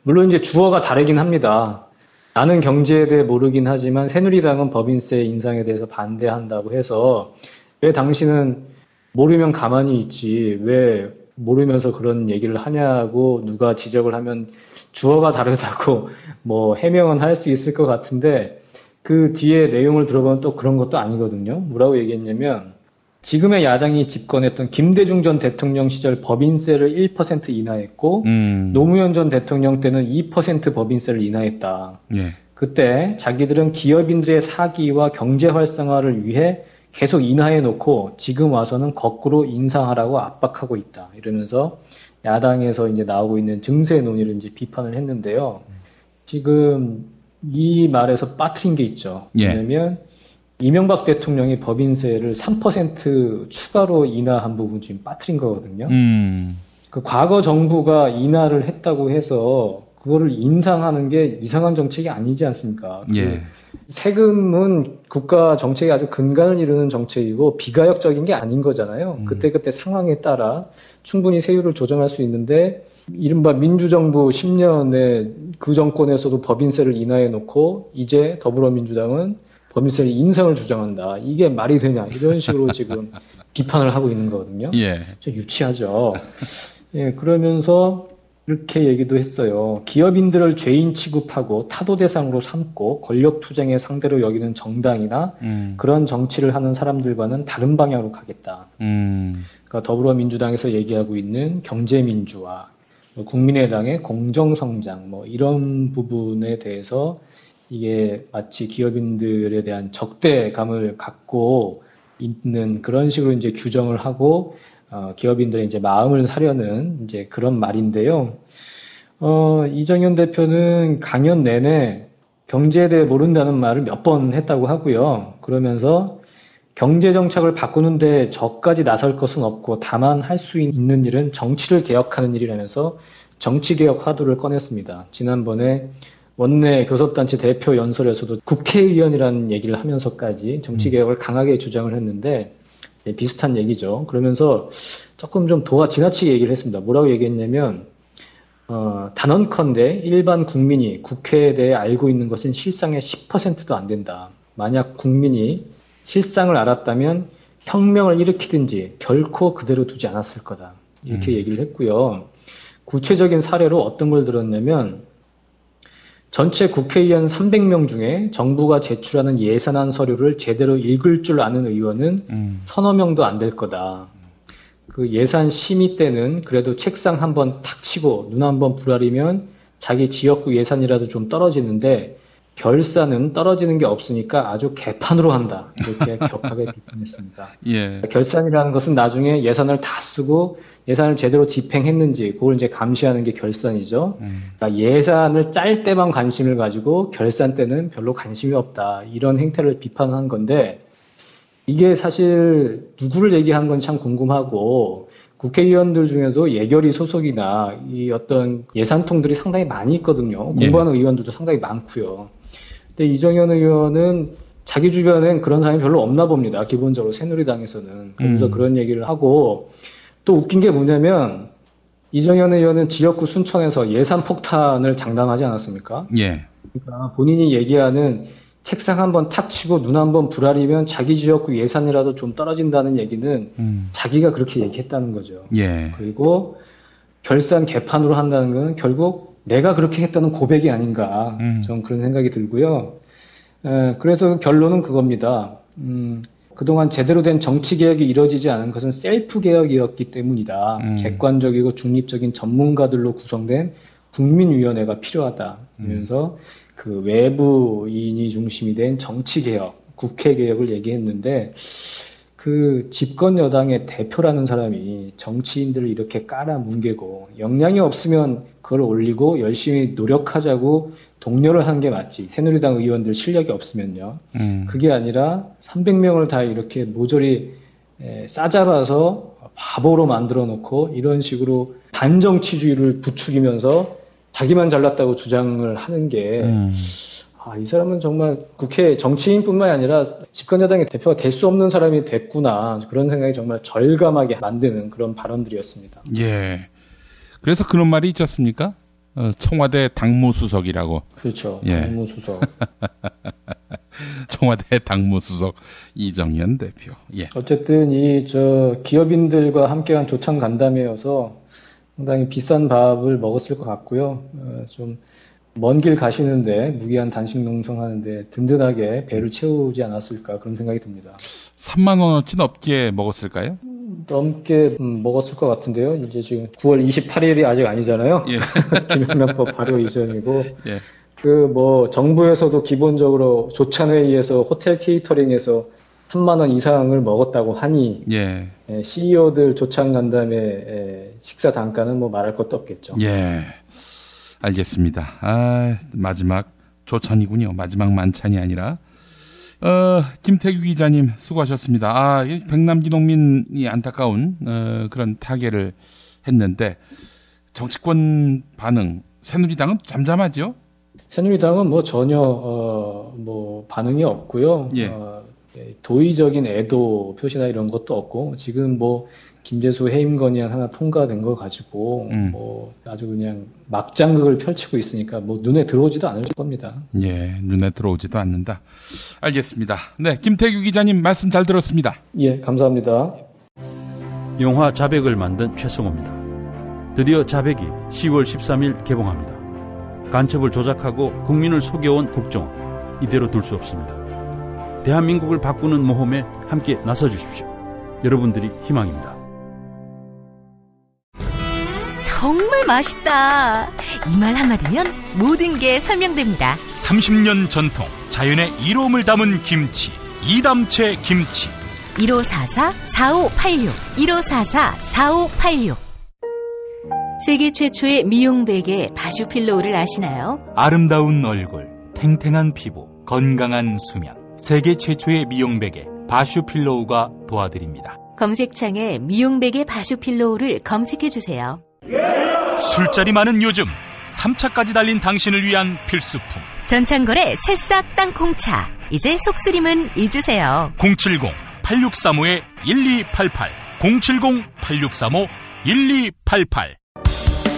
물론 이제 주어가 다르긴 합니다. 나는 경제에 대해 모르긴 하지만 새누리당은 법인세 인상에 대해서 반대한다고 해서 왜 당신은 모르면 가만히 있지 왜 모르면서 그런 얘기를 하냐고 누가 지적을 하면 주어가 다르다고 뭐 해명은 할 수 있을 것 같은데 그 뒤에 내용을 들어보면 또 그런 것도 아니거든요. 뭐라고 얘기했냐면 지금의 야당이 집권했던 김대중 전 대통령 시절 법인세를 1% 인하했고 노무현 전 대통령 때는 2% 법인세를 인하했다. 그때 자기들은 기업인들의 사기와 경제 활성화를 위해 계속 인하해놓고 지금 와서는 거꾸로 인상하라고 압박하고 있다. 이러면서 야당에서 이제 나오고 있는 증세 논의를 이제 비판을 했는데요. 지금 이 말에서 빠뜨린 게 있죠. 왜냐면 이명박 대통령이 법인세를 3% 추가로 인하한 부분 지금 빠뜨린 거거든요. 그 과거 정부가 인하를 했다고 해서 그거를 인상하는 게 이상한 정책이 아니지 않습니까? 세금은 국가 정책의 아주 근간을 이루는 정책이고 비가역적인 게 아닌 거잖아요. 그때그때 상황에 따라 충분히 세율을 조정할 수 있는데 이른바 민주정부 10년에 그 정권에서도 법인세를 인하해 놓고 이제 더불어민주당은 법인세를 인상을 주장한다. 이게 말이 되냐. 이런 식으로 지금 비판을 하고 있는 거거든요. 예. 좀 유치하죠. 예, 그러면서 이렇게 얘기도 했어요. 기업인들을 죄인 취급하고 타도 대상으로 삼고 권력투쟁의 상대로 여기는 정당이나 그런 정치를 하는 사람들과는 다른 방향으로 가겠다. 그러니까 더불어민주당에서 얘기하고 있는 경제민주화, 국민의당의 공정성장 뭐 이런 부분에 대해서 이게 마치 기업인들에 대한 적대감을 갖고 있는 그런 식으로 이제 규정을 하고 기업인들의 이제 마음을 사려는 이제 그런 말인데요. 이정현 대표는 강연 내내 경제에 대해 모른다는 말을 몇 번 했다고 하고요. 그러면서 경제 정책을 바꾸는데 저까지 나설 것은 없고 다만 할 수 있는 일은 정치를 개혁하는 일이라면서 정치개혁 화두를 꺼냈습니다. 지난번에 원내 교섭단체 대표 연설에서도 국회의원이라는 얘기를 하면서까지 정치개혁을 강하게 주장을 했는데 비슷한 얘기죠. 그러면서 조금 좀 지나치게 얘기를 했습니다. 뭐라고 얘기했냐면 단언컨대 일반 국민이 국회에 대해 알고 있는 것은 실상의 10%도 안 된다. 만약 국민이 실상을 알았다면 혁명을 일으키든지 결코 그대로 두지 않았을 거다. 이렇게 얘기를 했고요. 구체적인 사례로 어떤 걸 들었냐면 전체 국회의원 300명 중에 정부가 제출하는 예산안 서류를 제대로 읽을 줄 아는 의원은 서너 명도 안 될 거다. 그 예산 심의 때는 그래도 책상 한번 탁 치고 눈 한번 부라리면 자기 지역구 예산이라도 좀 떨어지는데 결산은 떨어지는 게 없으니까 아주 개판으로 한다. 이렇게 격하게 비판했습니다. 예. 결산이라는 것은 나중에 예산을 다 쓰고 예산을 제대로 집행했는지 그걸 이제 감시하는 게 결산이죠. 그러니까 예산을 짤 때만 관심을 가지고 결산 때는 별로 관심이 없다. 이런 행태를 비판한 건데 이게 사실 누구를 얘기한 건 참 궁금하고 국회의원들 중에도 예결위 소속이나 이 어떤 예산통들이 상당히 많이 있거든요. 공부하는 의원들도 상당히 많고요. 근데 이정현 의원은 자기 주변엔 그런 사람이 별로 없나 봅니다. 기본적으로 새누리당에서는. 그러면서 그런 얘기를 하고 또 웃긴 게 뭐냐면 이정현 의원은 지역구 순천에서 예산 폭탄을 장담하지 않았습니까? 예. 그러니까 본인이 얘기하는 책상 한번 탁 치고 눈 한번 부라리면 자기 지역구 예산이라도 좀 떨어진다는 얘기는 자기가 그렇게 얘기했다는 거죠. 예. 그리고 결산 개판으로 한다는 건 결국 내가 그렇게 했다는 고백이 아닌가. 좀 그런 생각이 들고요. 그래서 결론은 그겁니다. 그동안 제대로 된 정치개혁이 이루어지지 않은 것은 셀프개혁이었기 때문이다. 객관적이고 중립적인 전문가들로 구성된 국민위원회가 필요하다. 그러면서 그 외부인이 중심이 된 정치개혁, 국회개혁을 얘기했는데 그 집권 여당의 대표라는 사람이 정치인들을 이렇게 깔아뭉개고 역량이 없으면 그걸 올리고 열심히 노력하자고 독려를 하는 게 맞지. 새누리당 의원들 실력이 없으면요. 그게 아니라 300명을 다 이렇게 모조리 싸잡아서 바보로 만들어 놓고 이런 식으로 반정치주의를 부추기면서 자기만 잘났다고 주장을 하는 게 이 사람은 정말 국회 정치인뿐만이 아니라 집권 여당의 대표가 될 수 없는 사람이 됐구나. 그런 생각이 정말 절감하게 만드는 그런 발언들이었습니다. 예. 그래서 그런 말이 있지 않습니까? 청와대 당무수석이라고. 그렇죠. 예. 당무수석. 청와대 당무수석 이정현 대표. 예. 어쨌든 기업인들과 함께한 조창 간담회여서 상당히 비싼 밥을 먹었을 것 같고요. 좀 먼 길 가시는데 무기한 단식 농성하는데 든든하게 배를 채우지 않았을까 그런 생각이 듭니다. 3만 원어치 넘게 먹었을까요? 넘게 먹었을 것 같은데요. 이제 지금 9월 28일이 아직 아니잖아요. 예. 김현명법 발효 이전이고. 예. 정부에서도 기본적으로 조찬회의에서 호텔 케이터링에서 3만 원 이상을 먹었다고 하니. 예. CEO들 조찬 간담회 식사 단가는 뭐 말할 것도 없겠죠. 예. 알겠습니다. 마지막 조찬이군요. 마지막 만찬이 아니라. 김태규 기자님 수고하셨습니다. 백남기 농민이 안타까운 그런 타계를 했는데 정치권 반응 새누리당은 잠잠하죠? 새누리당은 전혀 반응이 없고요. 예. 도의적인 애도 표시나 이런 것도 없고 지금 뭐 김재수 해임 건의안 하나 통과된 거 가지고 뭐 아주 그냥 막장극을 펼치고 있으니까 뭐 눈에 들어오지도 않을 겁니다. 예, 눈에 들어오지도 않는다. 알겠습니다. 네, 김태규 기자님 말씀 잘 들었습니다. 예, 감사합니다. 영화 자백을 만든 최승호입니다. 드디어 자백이 10월 13일 개봉합니다. 간첩을 조작하고 국민을 속여온 국정원, 이대로 둘 수 없습니다. 대한민국을 바꾸는 모험에 함께 나서주십시오. 여러분들이 희망입니다. 정말 맛있다. 이 말 한마디면 모든 게 설명됩니다. 30년 전통 자연의 이로움을 담은 김치, 이담채 김치. 1544-4586 1544-4586 세계 최초의 미용 베개 바슈필로우를 아시나요? 아름다운 얼굴, 탱탱한 피부, 건강한 수면. 세계 최초의 미용 베개 바슈필로우가 도와드립니다. 검색창에 미용 베개 바슈필로우를 검색해주세요. 술자리 많은 요즘 3차까지 달린 당신을 위한 필수품 전창걸의 새싹 땅콩차. 이제 속쓰림은 잊으세요. 070-8635-1288 070-8635-1288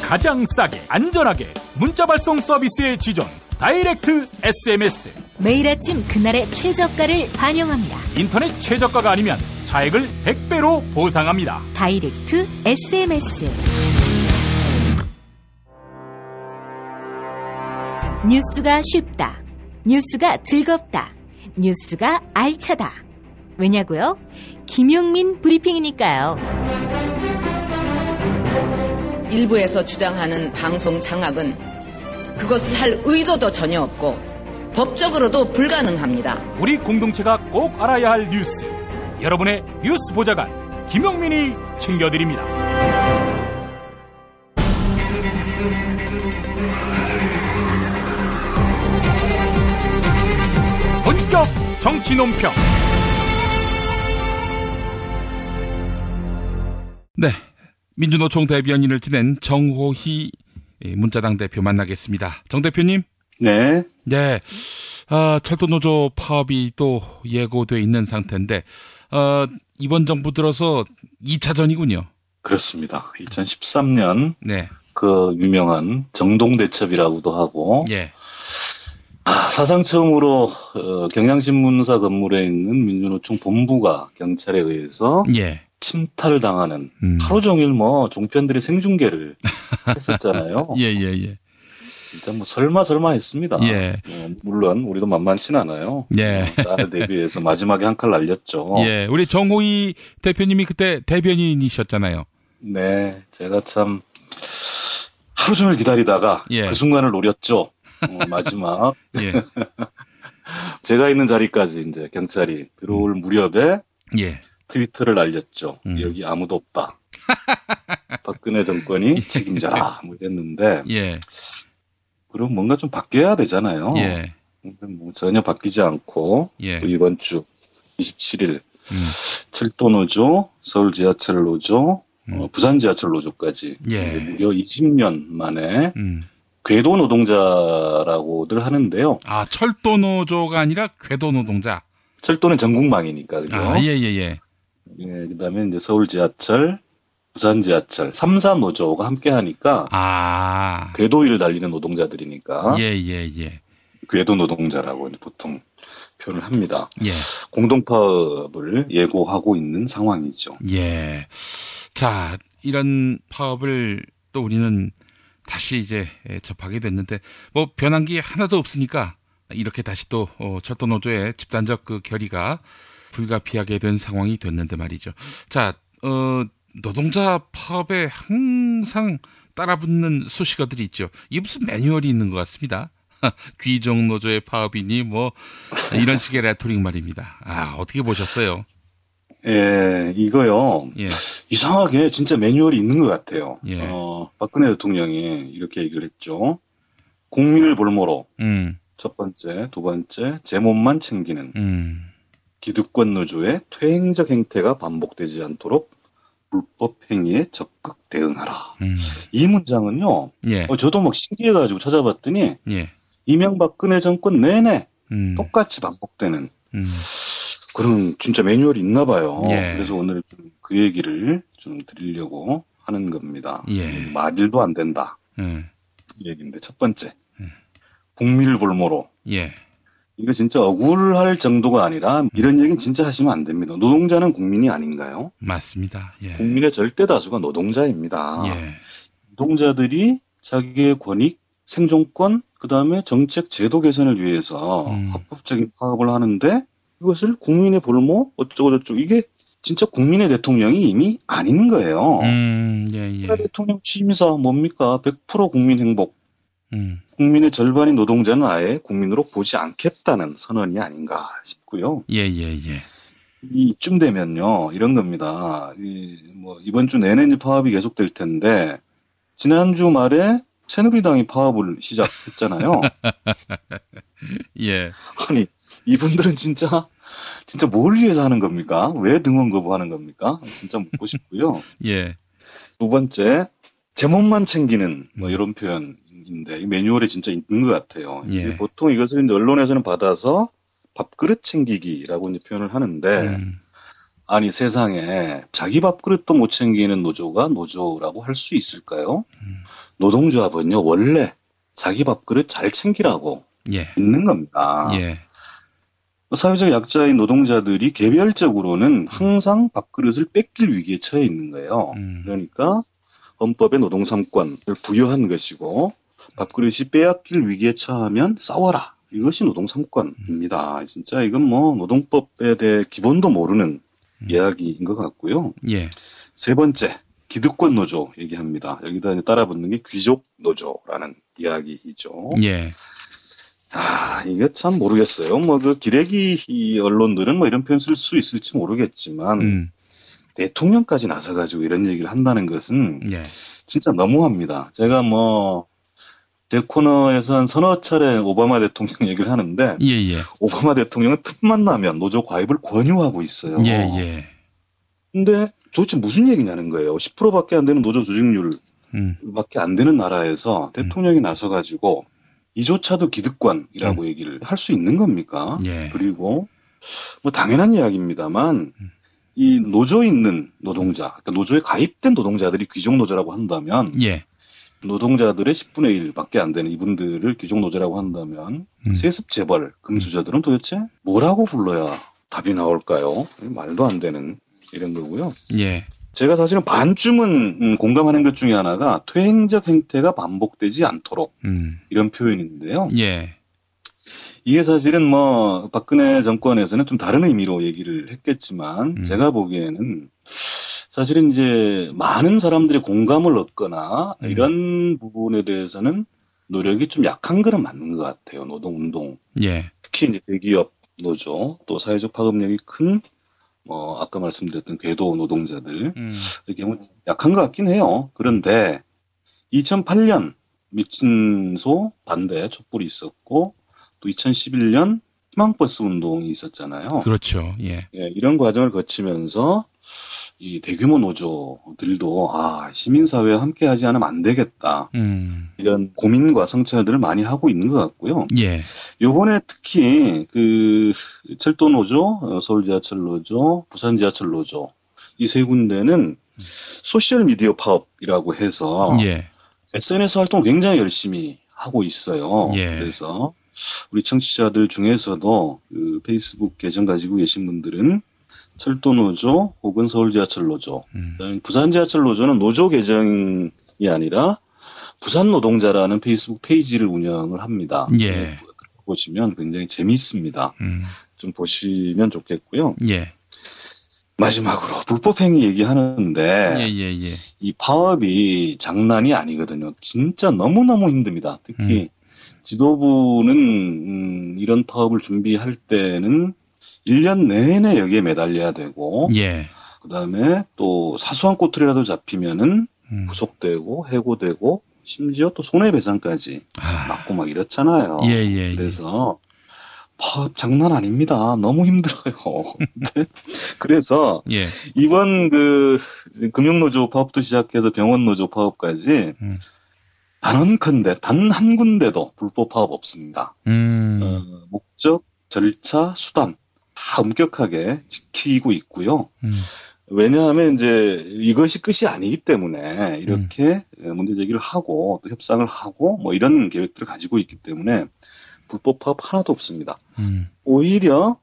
가장 싸게 안전하게 문자 발송 서비스의 지존 다이렉트 SMS. 매일 아침 그날의 최저가를 반영합니다. 인터넷 최저가가 아니면 차액을 100배로 보상합니다. 다이렉트 SMS. 뉴스가 쉽다. 뉴스가 즐겁다. 뉴스가 알차다. 왜냐고요? 김용민 브리핑이니까요. 일부에서 주장하는 방송 장악은 그것을 할 의도도 전혀 없고 법적으로도 불가능합니다. 우리 공동체가 꼭 알아야 할 뉴스. 여러분의 뉴스 보좌관 김용민이 챙겨드립니다. 본격 정치 논평. 네, 민주노총 대변인을 지낸 정호희 문자당 대표 만나겠습니다. 정 대표님. 네. 네. 철도노조 파업이 또 예고돼 있는 상태인데 이번 정부 들어서 2차전이군요. 그렇습니다. 2013년 네. 그 유명한 정동대첩이라고도 하고 예. 사상 처음으로 경향신문사 건물에 있는 민주노총 본부가 경찰에 의해서 예. 침탈을 당하는 하루 종일 뭐 종편들이 생중계를 했었잖아요. 예. 진짜 뭐 설마 했습니다. 예. 물론 우리도 만만치는 않아요. 예. 나를 대비해서 마지막에 한 칼 날렸죠. 예. 우리 정호희 대표님이 그때 대변인이셨잖아요. 네. 제가 참 하루 종일 기다리다가 예. 그 순간을 노렸죠. 마지막. 예. 제가 있는 자리까지 이제 경찰이 들어올 무렵에 예. 트위터를 날렸죠. 여기 아무도 없다. 박근혜 정권이 책임져라. 뭐 이랬는데. 예. 그럼 뭔가 좀 바뀌어야 되잖아요. 예. 뭐 전혀 바뀌지 않고 예. 또 이번 주 27일 철도노조, 서울지하철노조, 부산지하철노조까지 예. 무려 20년 만에 궤도 노동자라고들 하는데요. 아, 철도노조가 아니라 궤도 노동자. 철도는 전국망이니까 그죠? 아, 예. 그다음에 이제 서울지하철, 부산지하철 3사 노조가 함께 하니까 궤도위를 달리는 노동자들이니까 예. 궤도 노동자라고 보통 표현을 합니다. 예. 공동파업을 예고하고 있는 상황이죠. 예. 자, 이런 파업을 또 우리는 다시 이제 접하게 됐는데 뭐 변한 게 하나도 없으니까 이렇게 다시 또 철도노조의 집단적 그 결의가 불가피하게 된 상황이 됐는데 말이죠. 자, 노동자 파업에 항상 따라붙는 수식어들이 있죠. 이게 무슨 매뉴얼이 있는 것 같습니다. 귀족노조의 파업이니 뭐 이런 식의 레토릭 말입니다. 어떻게 보셨어요? 예, 이거요. 예. 이상하게 진짜 매뉴얼이 있는 것 같아요. 예. 박근혜 대통령이 이렇게 얘기를 했죠. 공밀 볼모로 첫 번째, 두 번째 제 몸만 챙기는 기득권 노조의 퇴행적 행태가 반복되지 않도록 불법 행위에 적극 대응하라. 이 문장은요. 예. 저도 막 신기해가지고 찾아봤더니 예. 이명박근혜 정권 내내 똑같이 반복되는 그런 진짜 매뉴얼이 있나 봐요. 예. 그래서 오늘 좀 그 얘기를 좀 드리려고 하는 겁니다. 예. 말일도 안 된다. 이 얘기인데 첫 번째 국밀볼모로. 예. 이거 진짜 억울할 정도가 아니라 이런 얘기는 진짜 하시면 안 됩니다. 노동자는 국민이 아닌가요? 맞습니다. 예. 국민의 절대 다수가 노동자입니다. 예. 노동자들이 자기의 권익, 생존권, 그다음에 정책 제도 개선을 위해서 합법적인 파업을 하는데 이것을 국민의 볼모 어쩌고저쩌고 이게 진짜 국민의 대통령이 이미 아닌 거예요. 예. 대통령 취임사 뭡니까? 100% 국민 행복. 국민의 절반인 노동자는 아예 국민으로 보지 않겠다는 선언이 아닌가 싶고요. 예. 이쯤 되면요, 이런 겁니다. 이번 주 내내 이제 파업이 계속될 텐데, 지난주 말에 새누리당이 파업을 시작했잖아요. 예. 아니, 이분들은 진짜 뭘 위해서 하는 겁니까? 왜 등원 거부하는 겁니까? 진짜 묻고 싶고요. 예. 두 번째, 제목만 챙기는 이런 표현인데 이 매뉴얼에 진짜 있는 것 같아요. 예. 보통 이것을 이제 언론에서는 받아서 밥그릇 챙기기라고 이제 표현을 하는데 아니 세상에 자기 밥그릇도 못 챙기는 노조가 노조라고 할 수 있을까요? 노동조합은요 원래 자기 밥그릇 잘 챙기라고 있는 겁니다. 예. 사회적 약자인 노동자들이 개별적으로는 항상 밥그릇을 뺏길 위기에 처해 있는 거예요. 그러니까 헌법에 노동 3권을 부여한 것이고 밥그릇이 빼앗길 위기에 처하면 싸워라. 이것이 노동 3권입니다. 진짜 이건 노동법에 대해 기본도 모르는 이야기인 것 같고요. 예. 세 번째, 기득권 노조 얘기합니다. 여기다 따라붙는 게 귀족 노조라는 이야기이죠. 예. 이게 참 모르겠어요. 그 기레기 언론들은 이런 표현 쓸 수 있을지 모르겠지만 대통령까지 나서가지고 이런 얘기를 한다는 것은 진짜 너무합니다. 제가 대코너에서 한 서너 차례 오바마 대통령 얘기를 하는데 오바마 대통령은 틈만 나면 노조 가입을 권유하고 있어요. 근데 도대체 무슨 얘기냐는 거예요. 10%밖에 안 되는 노조 조직률밖에 안 되는 나라에서 대통령이 나서가지고 이조차도 기득권이라고 얘기를 할 수 있는 겁니까? 그리고 당연한 이야기입니다만 이 노조에 있는 노동자, 그러니까 노조에 가입된 노동자들이 귀족 노조라고 한다면 노동자들의 10분의 1밖에 안 되는 이분들을 귀족 노조라고 한다면 세습 재벌 금수저들은 도대체 뭐라고 불러야 답이 나올까요? 말도 안 되는 이런 거고요. 제가 사실은 반쯤은 공감하는 것 중에 하나가 퇴행적 행태가 반복되지 않도록 이런 표현인데요. 이게 사실은 박근혜 정권에서는 좀 다른 의미로 얘기를 했겠지만 제가 보기에는 사실은 이제 많은 사람들의 공감을 얻거나 이런 부분에 대해서는 노력이 좀 약한 거는 맞는 것 같아요. 노동운동. 특히 이제 대기업 노조 또 사회적 파급력이 큰 아까 말씀드렸던 궤도 노동자들 경우 약한 것 같긴 해요. 그런데 2008년 미친소 반대 촛불이 있었고 또 2011년 희망버스 운동이 있었잖아요. 그렇죠. 이런 과정을 거치면서 이 대규모 노조들도 시민사회와 함께하지 않으면 안 되겠다. 이런 고민과 성찰들을 많이 하고 있는 것 같고요. 요번에 특히 그 철도노조, 서울지하철노조, 부산지하철노조 이 세 군데는 소셜미디어 파업이라고 해서 SNS 활동 굉장히 열심히 하고 있어요. 그래서 우리 청취자들 중에서도 그 페이스북 계정 가지고 계신 분들은 철도노조 혹은 서울지하철노조, 부산지하철노조는 노조 계정이 아니라 부산노동자라는 페이스북 페이지를 운영을 합니다. 보시면 굉장히 재미있습니다. 좀 보시면 좋겠고요. 마지막으로 불법행위 얘기하는데 이 파업이 장난이 아니거든요. 진짜 너무너무 힘듭니다. 특히 지도부는 이런 파업을 준비할 때는 1년 내내 여기에 매달려야 되고 그다음에 또 사소한 꼬투리라도 잡히면은 구속되고 해고되고 심지어 또 손해배상까지 맞고 막 이렇잖아요. 그래서 파업 장난 아닙니다. 너무 힘들어요. 그래서 이번 그 금융노조 파업도 시작해서 병원노조 파업까지 단언컨대 단 한 군데도 불법 파업 없습니다. 목적, 절차, 수단 다 엄격하게 지키고 있고요. 왜냐하면 이제 이것이 끝이 아니기 때문에 이렇게 문제 제기를 하고 또 협상을 하고 뭐 이런 계획들을 가지고 있기 때문에 불법 파업 하나도 없습니다. 오히려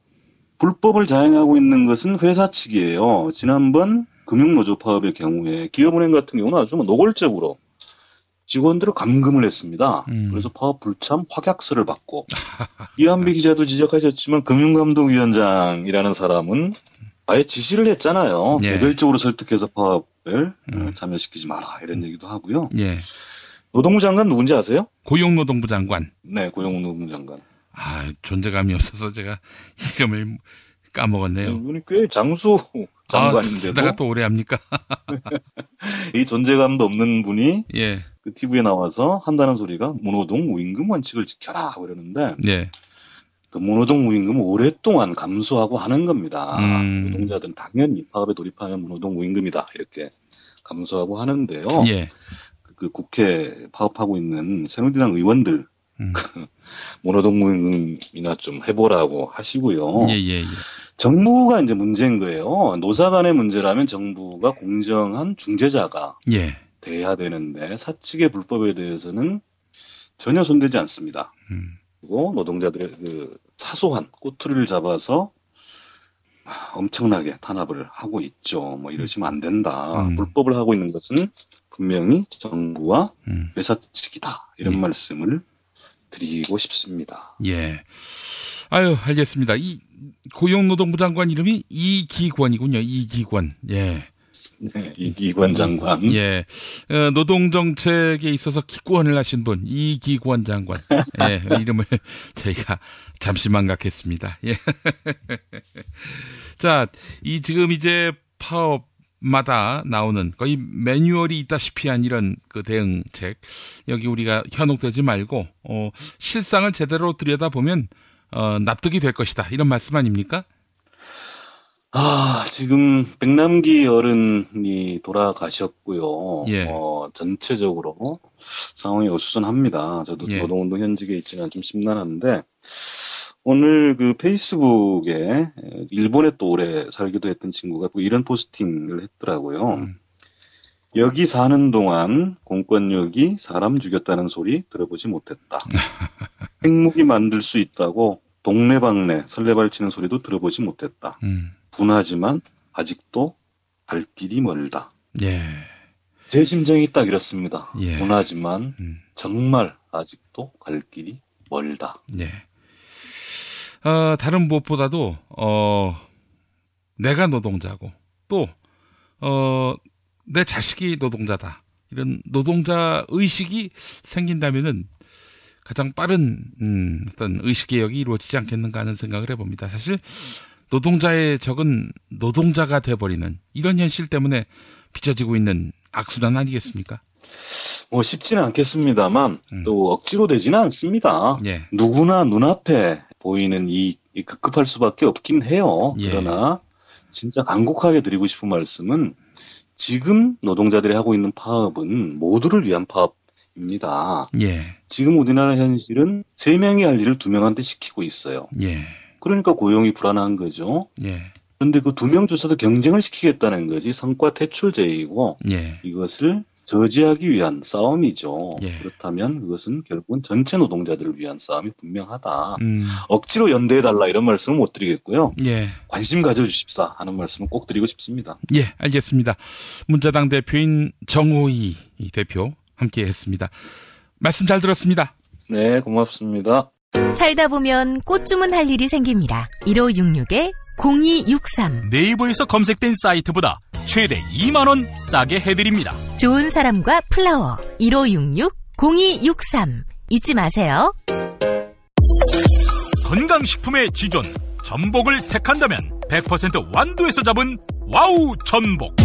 불법을 자행하고 있는 것은 회사 측이에요. 지난번 금융노조 파업의 경우에 기업은행 같은 경우는 아주 노골적으로 직원들을 감금을 했습니다. 그래서 파업 불참 확약서를 받고 이한비 기자도 지적하셨지만 금융감독위원장이라는 사람은 아예 지시를 했잖아요. 개별적으로 설득해서 파업을 참여시키지 마라 이런 얘기도 하고요. 노동부 장관 누군지 아세요? 고용노동부 장관. 네, 고용노동부 장관. 아, 존재감이 없어서 제가 이름을 까먹었네요. 이분이 꽤 장수 장관인데도. 내가 또 오래 합니까? 이 존재감도 없는 분이 그 TV에 나와서 한다는 소리가 무노동 무임금 원칙을 지켜라 그러는데 그 무노동 무임금은 오랫동안 감수하고 하는 겁니다. 노동자들은 당연히 파업에 돌입하면 무노동 무임금이다 이렇게 감수하고 하는데요. 그 국회 파업하고 있는 새누리당 의원들 무노동 무임금이나 좀 해보라고 하시고요. 정부가 이제 문제인 거예요. 노사 간의 문제라면 정부가 공정한 중재자가 돼야 되는데 사측의 불법에 대해서는 전혀 손대지 않습니다. 그리고 노동자들의 그 사소한 꼬투리를 잡아서 엄청나게 탄압을 하고 있죠. 뭐 이러시면 안 된다. 불법을 하고 있는 것은 분명히 정부와 회사 측이다. 이런 말씀을 드리고 싶습니다. 아유, 알겠습니다. 이 고용노동부 장관 이름이 이기권이군요. 이기권. 네, 이기권 장관. 노동정책에 있어서 기권을 하신 분, 이기권 장관. 이름을 저희가 잠시 망각했습니다. 자, 이 지금 이제 파업마다 나오는 거의 매뉴얼이 있다시피 한 이런 그 대응책. 여기 우리가 현혹되지 말고, 실상을 제대로 들여다보면, 납득이 될 것이다. 이런 말씀 아닙니까? 지금 백남기 어른이 돌아가셨고요. 전체적으로 상황이 어수선합니다. 저도 노동운동 현직에 있지만 좀 심란한데 오늘 그 페이스북에 일본에 또 오래 살기도 했던 친구가 이런 포스팅을 했더라고요. 여기 사는 동안 공권력이 사람 죽였다는 소리 들어보지 못했다. 핵무기 만들 수 있다고 동네방네 설레발치는 소리도 들어보지 못했다. 분하지만 아직도 갈 길이 멀다. 제 심정이 딱 이렇습니다. 분하지만 정말 아직도 갈 길이 멀다. 다른 무엇보다도 내가 노동자고 또 내 자식이 노동자다. 이런 노동자 의식이 생긴다면은 가장 빠른 어떤 의식개혁이 이루어지지 않겠는가 하는 생각을 해봅니다. 사실 노동자의 적은 노동자가 돼버리는 이런 현실 때문에 빚어지고 있는 악순환 아니겠습니까? 뭐 쉽지는 않겠습니다만 또 억지로 되지는 않습니다. 누구나 눈앞에 보이는 이익이 급급할 수밖에 없긴 해요. 그러나 진짜 간곡하게 드리고 싶은 말씀은 지금 노동자들이 하고 있는 파업은 모두를 위한 파업입니다. 지금 우리나라 현실은 3명이 할 일을 2명한테 시키고 있어요. 그러니까 고용이 불안한 거죠. 그런데 그 2명조차도 경쟁을 시키겠다는 것이 성과 퇴출제이고 이것을 저지하기 위한 싸움이죠. 그렇다면 그것은 결국은 전체 노동자들을 위한 싸움이 분명하다. 억지로 연대해달라 이런 말씀은 못 드리겠고요. 관심 가져주십사 하는 말씀은 꼭 드리고 싶습니다. 알겠습니다. 문자당 대표인 정호희 대표 함께 했습니다. 말씀 잘 들었습니다. 네, 고맙습니다. 살다 보면 꽃 주문할 일이 생깁니다. 1566-0263 네이버에서 검색된 사이트보다 최대 2만원 싸게 해드립니다. 좋은 사람과 플라워 1566-0263 잊지 마세요. 건강식품의 지존 전복을 택한다면 100% 완도에서 잡은 와우 전복.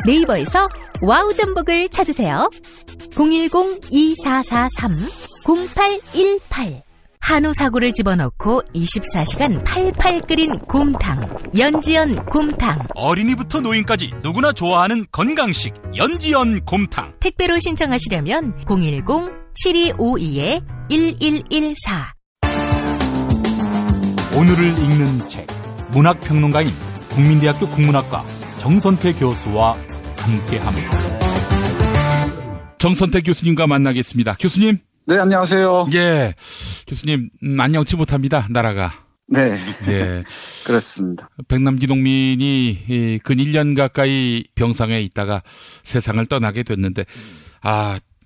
네이버에서 와우 전복을 찾으세요. 010-2443-0818 한우 사고를 집어넣고 24시간 팔팔 끓인 곰탕 연지연 곰탕. 어린이부터 노인까지 누구나 좋아하는 건강식 연지연 곰탕. 택배로 신청하시려면 010-7252-1114 오늘을 읽는 책, 문학평론가인 국민대학교 국문학과 정선태 교수와 함께합니다. 정선태 교수님과 만나겠습니다. 교수님. 네, 안녕하세요. 예, 교수님 안녕치 못합니다. 나라가. 네. 예. 그렇습니다. 백남기 농민이 근 1년 가까이 병상에 있다가 세상을 떠나게 됐는데,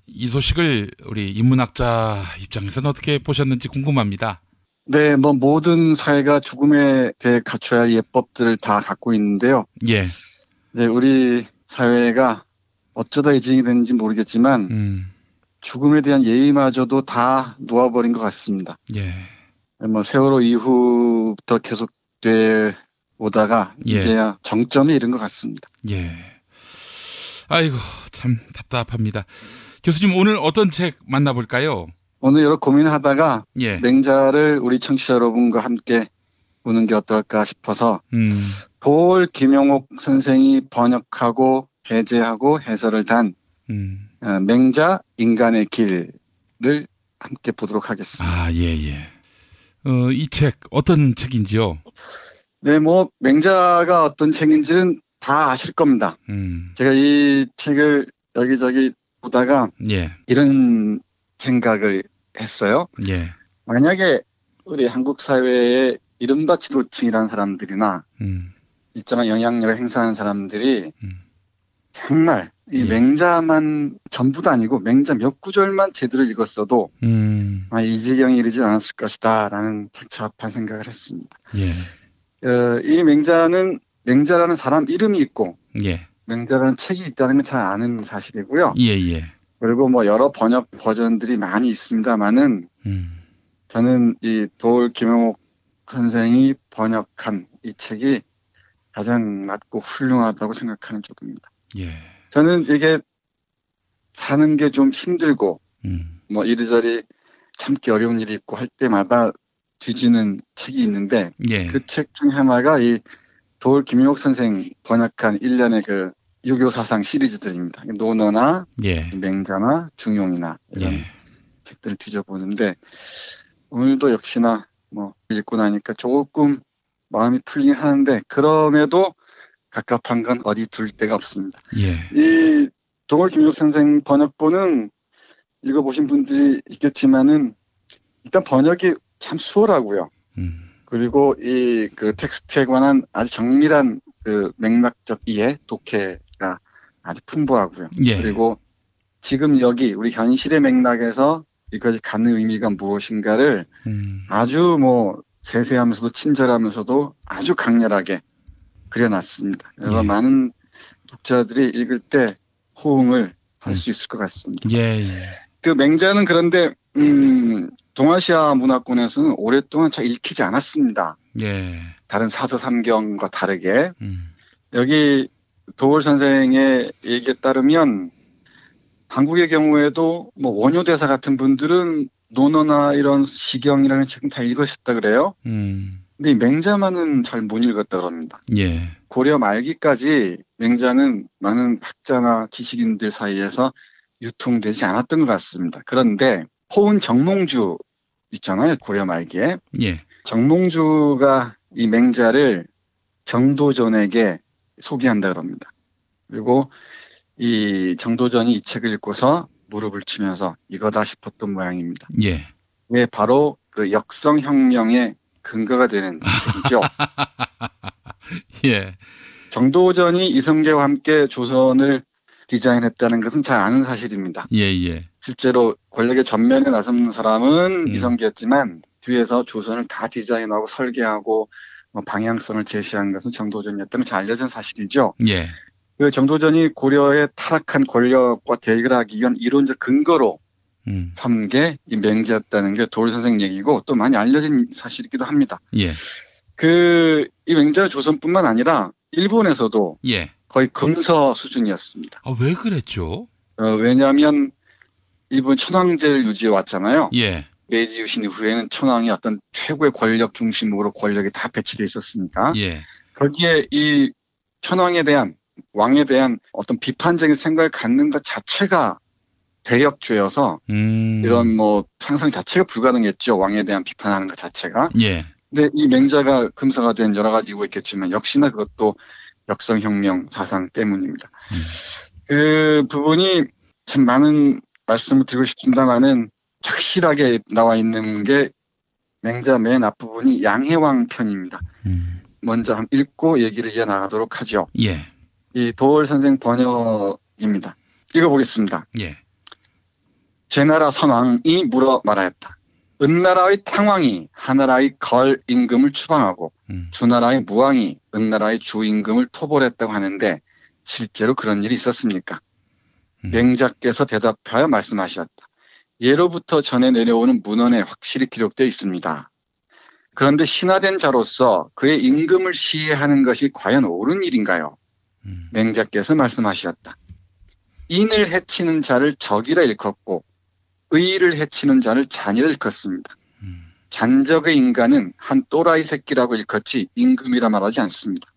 이 소식을 우리 인문학자 입장에서는 어떻게 보셨는지 궁금합니다. 네, 모든 사회가 죽음에 대해 갖춰야 할 예법들을 다 갖고 있는데요. 예. 네, 우리 사회가 어쩌다 예정이 됐는지 모르겠지만, 죽음에 대한 예의마저도 다 놓아버린 것 같습니다. 예. 세월호 이후부터 계속돼 오다가 예. 이제야 정점에 이른 것 같습니다. 예. 아이고, 참 답답합니다. 교수님, 오늘 어떤 책 만나볼까요? 오늘 여러 고민을 하다가 예. 맹자를 우리 청취자 여러분과 함께 보는 게 어떨까 싶어서 도올 김용옥 선생이 번역하고 배제하고 해설을 단 맹자 인간의 길을 함께 보도록 하겠습니다. 예. 이 책 어떤 책인지요? 네, 맹자가 어떤 책인지는 다 아실 겁니다. 제가 이 책을 여기저기 보다가 예. 이런 생각을 했어요. 예. 만약에 우리 한국 사회에 이른바 지도층이라는 사람들이나 일정한 영향력을 행사하는 사람들이 정말 이 맹자만 전부도 아니고 맹자 몇 구절만 제대로 읽었어도 이 지경에 이르지 않았을 것이다 라는 착잡한 생각을 했습니다. 예. 이 맹자라는 사람 이름이 있고 예. 맹자라는 책이 있다는 건 잘 아는 사실이고요. 예. 그리고 여러 번역 버전들이 많이 있습니다만은 저는 이 도올 김용옥 선생이 번역한 이 책이 가장 맞고 훌륭하다고 생각하는 쪽입니다. 예. 저는 이게 사는 게 좀 힘들고 이리저리 참기 어려운 일이 있고 할 때마다 뒤지는 책이 있는데 예. 그 책 중 하나가 이 도올 김용옥 선생 번역한 일련의 그 유교 사상 시리즈들입니다. 논어나 예. 맹자나 중용이나 이런 예. 책들을 뒤져보는데 오늘도 역시나 읽고 나니까 조금 마음이 풀리긴 하는데 그럼에도 갑갑한 건 어디 둘 데가 없습니다. 예. 이 도올 김용옥 선생 번역본은 읽어보신 분들이 있겠지만은 일단 번역이 참 수월하고요. 그리고 이 그 텍스트에 관한 아주 정밀한 그 맥락적 이해, 독해가 아주 풍부하고요. 예. 그리고 지금 여기 우리 현실의 맥락에서 이것이 갖는 의미가 무엇인가를 아주 세세하면서도 친절하면서도 아주 강렬하게 그려놨습니다. 그래서 예. 많은 독자들이 읽을 때 호응을 할 수 있을 것 같습니다. 예. 그 맹자는 그런데 동아시아 문화권에서는 오랫동안 잘 읽히지 않았습니다. 예. 다른 사서삼경과 다르게 여기 도올 선생의 얘기에 따르면 한국의 경우에도 원효대사 같은 분들은 논어나 이런 시경이라는 책은 다 읽으셨다 그래요. 근데 이 맹자만은 잘 못 읽었다 그럽니다. 예. 고려 말기까지 맹자는 많은 학자나 지식인들 사이에서 유통되지 않았던 것 같습니다. 그런데 호은 정몽주 있잖아요. 고려 말기에. 예. 정몽주가 이 맹자를 정도전에게 소개한다 그럽니다. 그리고 이 정도전이 이 책을 읽고서 무릎을 치면서 이거다 싶었던 모양입니다. 예. 네, 바로 그 역성혁명의 근거가 되는 책이죠. 예. 정도전이 이성계와 함께 조선을 디자인했다는 것은 잘 아는 사실입니다. 예. 실제로 권력의 전면에 나선 사람은 이성계였지만 뒤에서 조선을 다 디자인하고 설계하고 방향성을 제시한 것은 정도전이었다는 잘 알려진 사실이죠. 예. 그 정도전이 고려의 타락한 권력과 대결하기 위한 이론적 근거로 삼은 게 이 맹자였다는 게 도올 선생 얘기고 또 많이 알려진 사실이기도 합니다. 예. 이 맹자는 조선뿐만 아니라 일본에서도 예. 거의 금서 수준이었습니다. 왜 그랬죠? 왜냐하면 일본 천황제를 유지해 왔잖아요. 예. 메이지 유신 이후에는 천황이 어떤 최고의 권력 중심으로 권력이 다 배치돼 있었으니까 예. 거기에 이 천황에 대한 왕에 대한 어떤 비판적인 생각을 갖는 것 자체가 대역죄여서 이런 상상 자체가 불가능했죠. 왕에 대한 비판하는 것 자체가. 예. 근데 이 맹자가 금서가 된 여러 가지 이유가 있겠지만 역시나 그것도 역성혁명 사상 때문입니다. 그 부분이 참 많은 말씀을 드리고 싶습니다만은 확실하게 나와 있는 게 맹자 맨 앞부분이 양해왕 편입니다. 먼저 한번 읽고 얘기를 이어나가도록 하죠. 예. 이 도월 선생 번역입니다. 읽어보겠습니다. 예. 제나라 선왕이 물어 말하였다. 은나라의 탕왕이 하나라의 걸 임금을 추방하고 주나라의 무왕이 은나라의 주 임금을 토벌했다고 하는데 실제로 그런 일이 있었습니까? 맹자께서 대답하여 말씀하셨다. 예로부터 전해 내려오는 문헌에 확실히 기록되어 있습니다. 그런데 신하된 자로서 그의 임금을 시해하는 것이 과연 옳은 일인가요? 맹자께서 말씀하셨다. 인을 해치는 자를 적이라 일컫고 의를 해치는 자를 잔이라 일컫습니다. 잔적의 인간은 한 또라이 새끼라고 일컫지 임금이라 말하지 않습니다.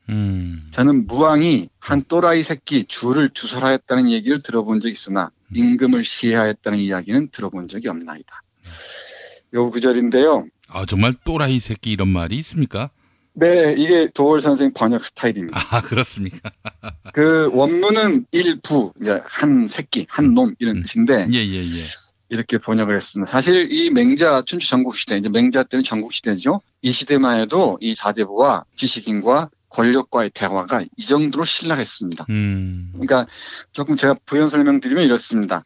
저는 무왕이 한 또라이 새끼 주를 주설하였다는 얘기를 들어본 적이 있으나 임금을 시해하였다는 이야기는 들어본 적이 없나이다. 요 구절인데요. 아, 정말 또라이 새끼 이런 말이 있습니까? 네, 이게 도월 선생 번역 스타일입니다. 아, 그렇습니까? 그 원문은 일부, 한 새끼, 한 놈 이런 뜻인데 예. 이렇게 번역을 했습니다. 사실 이 맹자 춘추 전국시대, 이제 맹자 때는 전국시대죠. 이 시대만 해도 이 사대부와 지식인과 권력과의 대화가 이 정도로 신랄했습니다. 그러니까 조금 제가 부연 설명드리면 이렇습니다.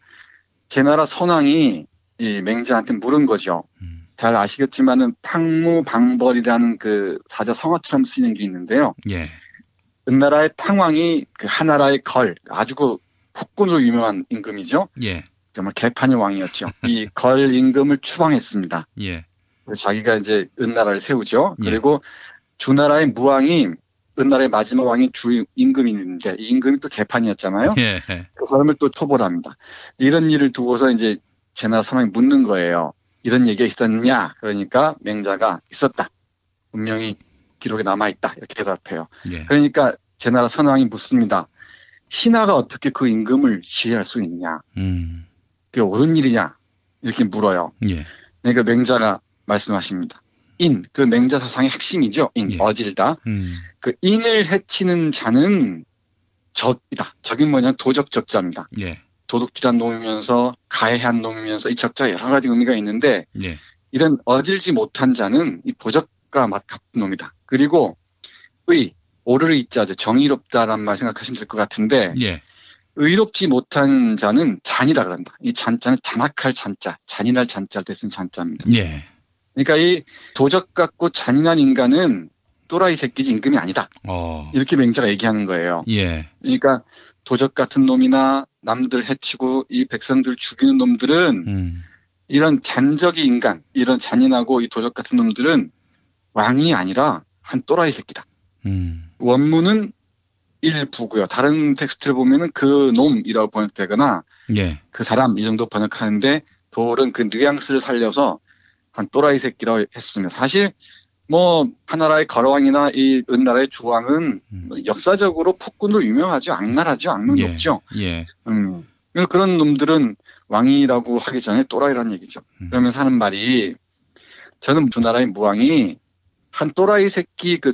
제나라 선왕이 이 맹자한테 물은 거죠. 잘 아시겠지만은 탕무방벌이라는 그 사자 성어처럼 쓰이는 게 있는데요. 예. 은나라의 탕왕이 그 하나라의 걸, 아주 그 폭군으로 유명한 임금이죠. 예. 정말 개판의 왕이었죠. 이 걸 임금을 추방했습니다. 예. 자기가 이제 은나라를 세우죠. 예. 그리고 주나라의 무왕이 은나라의 마지막 왕이 주 임금이 있는데 이 임금이 또 개판이었잖아요. 예. 그 사람을 또 토벌합니다. 이런 일을 두고서 이제 제나라 선왕이 묻는 거예요. 이런 얘기가 있었냐? 그러니까 맹자가 있었다. 분명히 기록에 남아있다. 이렇게 대답해요. 예. 그러니까 제나라 선왕이 묻습니다. 신하가 어떻게 그 임금을 시해할 수 있냐? 그게 옳은 일이냐? 이렇게 물어요. 예. 그러니까 맹자가 말씀하십니다. 그 맹자 사상의 핵심이죠. 예. 어질다. 그 인을 해치는 자는 적이다. 적이 뭐냐? 도적적자입니다. 예. 도둑질한 놈이면서 가해한 놈이면서 이 적자 여러 가지 의미가 있는데 예. 이런 어질지 못한 자는 이 도적과 같은 놈이다. 그리고 오를 있자죠. 정의롭다라는 말 생각하시면 될 것 같은데 예. 의롭지 못한 자는 잔이라 그런다. 이 잔자는 잔악할 잔자, 잔인할 잔자를 때 쓴 잔자입니다. 예. 그러니까 이 도적 같고 잔인한 인간은 또라이 새끼지 임금이 아니다. 이렇게 맹자가 얘기하는 거예요. 예. 그러니까 도적 같은 놈이나 남들 해치고 이 백성들 죽이는 놈들은 이런 잔적이 인간, 이런 잔인하고 이 도적 같은 놈들은 왕이 아니라 한 또라이 새끼다. 원문은 일부고요. 다른 텍스트를 보면은 그 놈이라고 번역되거나 예. 그 사람 이 정도 번역하는데 도월은 그 뉘앙스를 살려서 한 또라이 새끼라고 했습니다. 사실 뭐 하나라의 거러왕이나 이 은나라의 주왕은 역사적으로 폭군으로 유명하죠. 악랄하죠. 악명 높죠. 예. 그런 놈들은 왕이라고 하기 전에 또라이라는 얘기죠. 그러면서 하는 말이 저는 주나라의 무왕이 한 또라이 새끼 그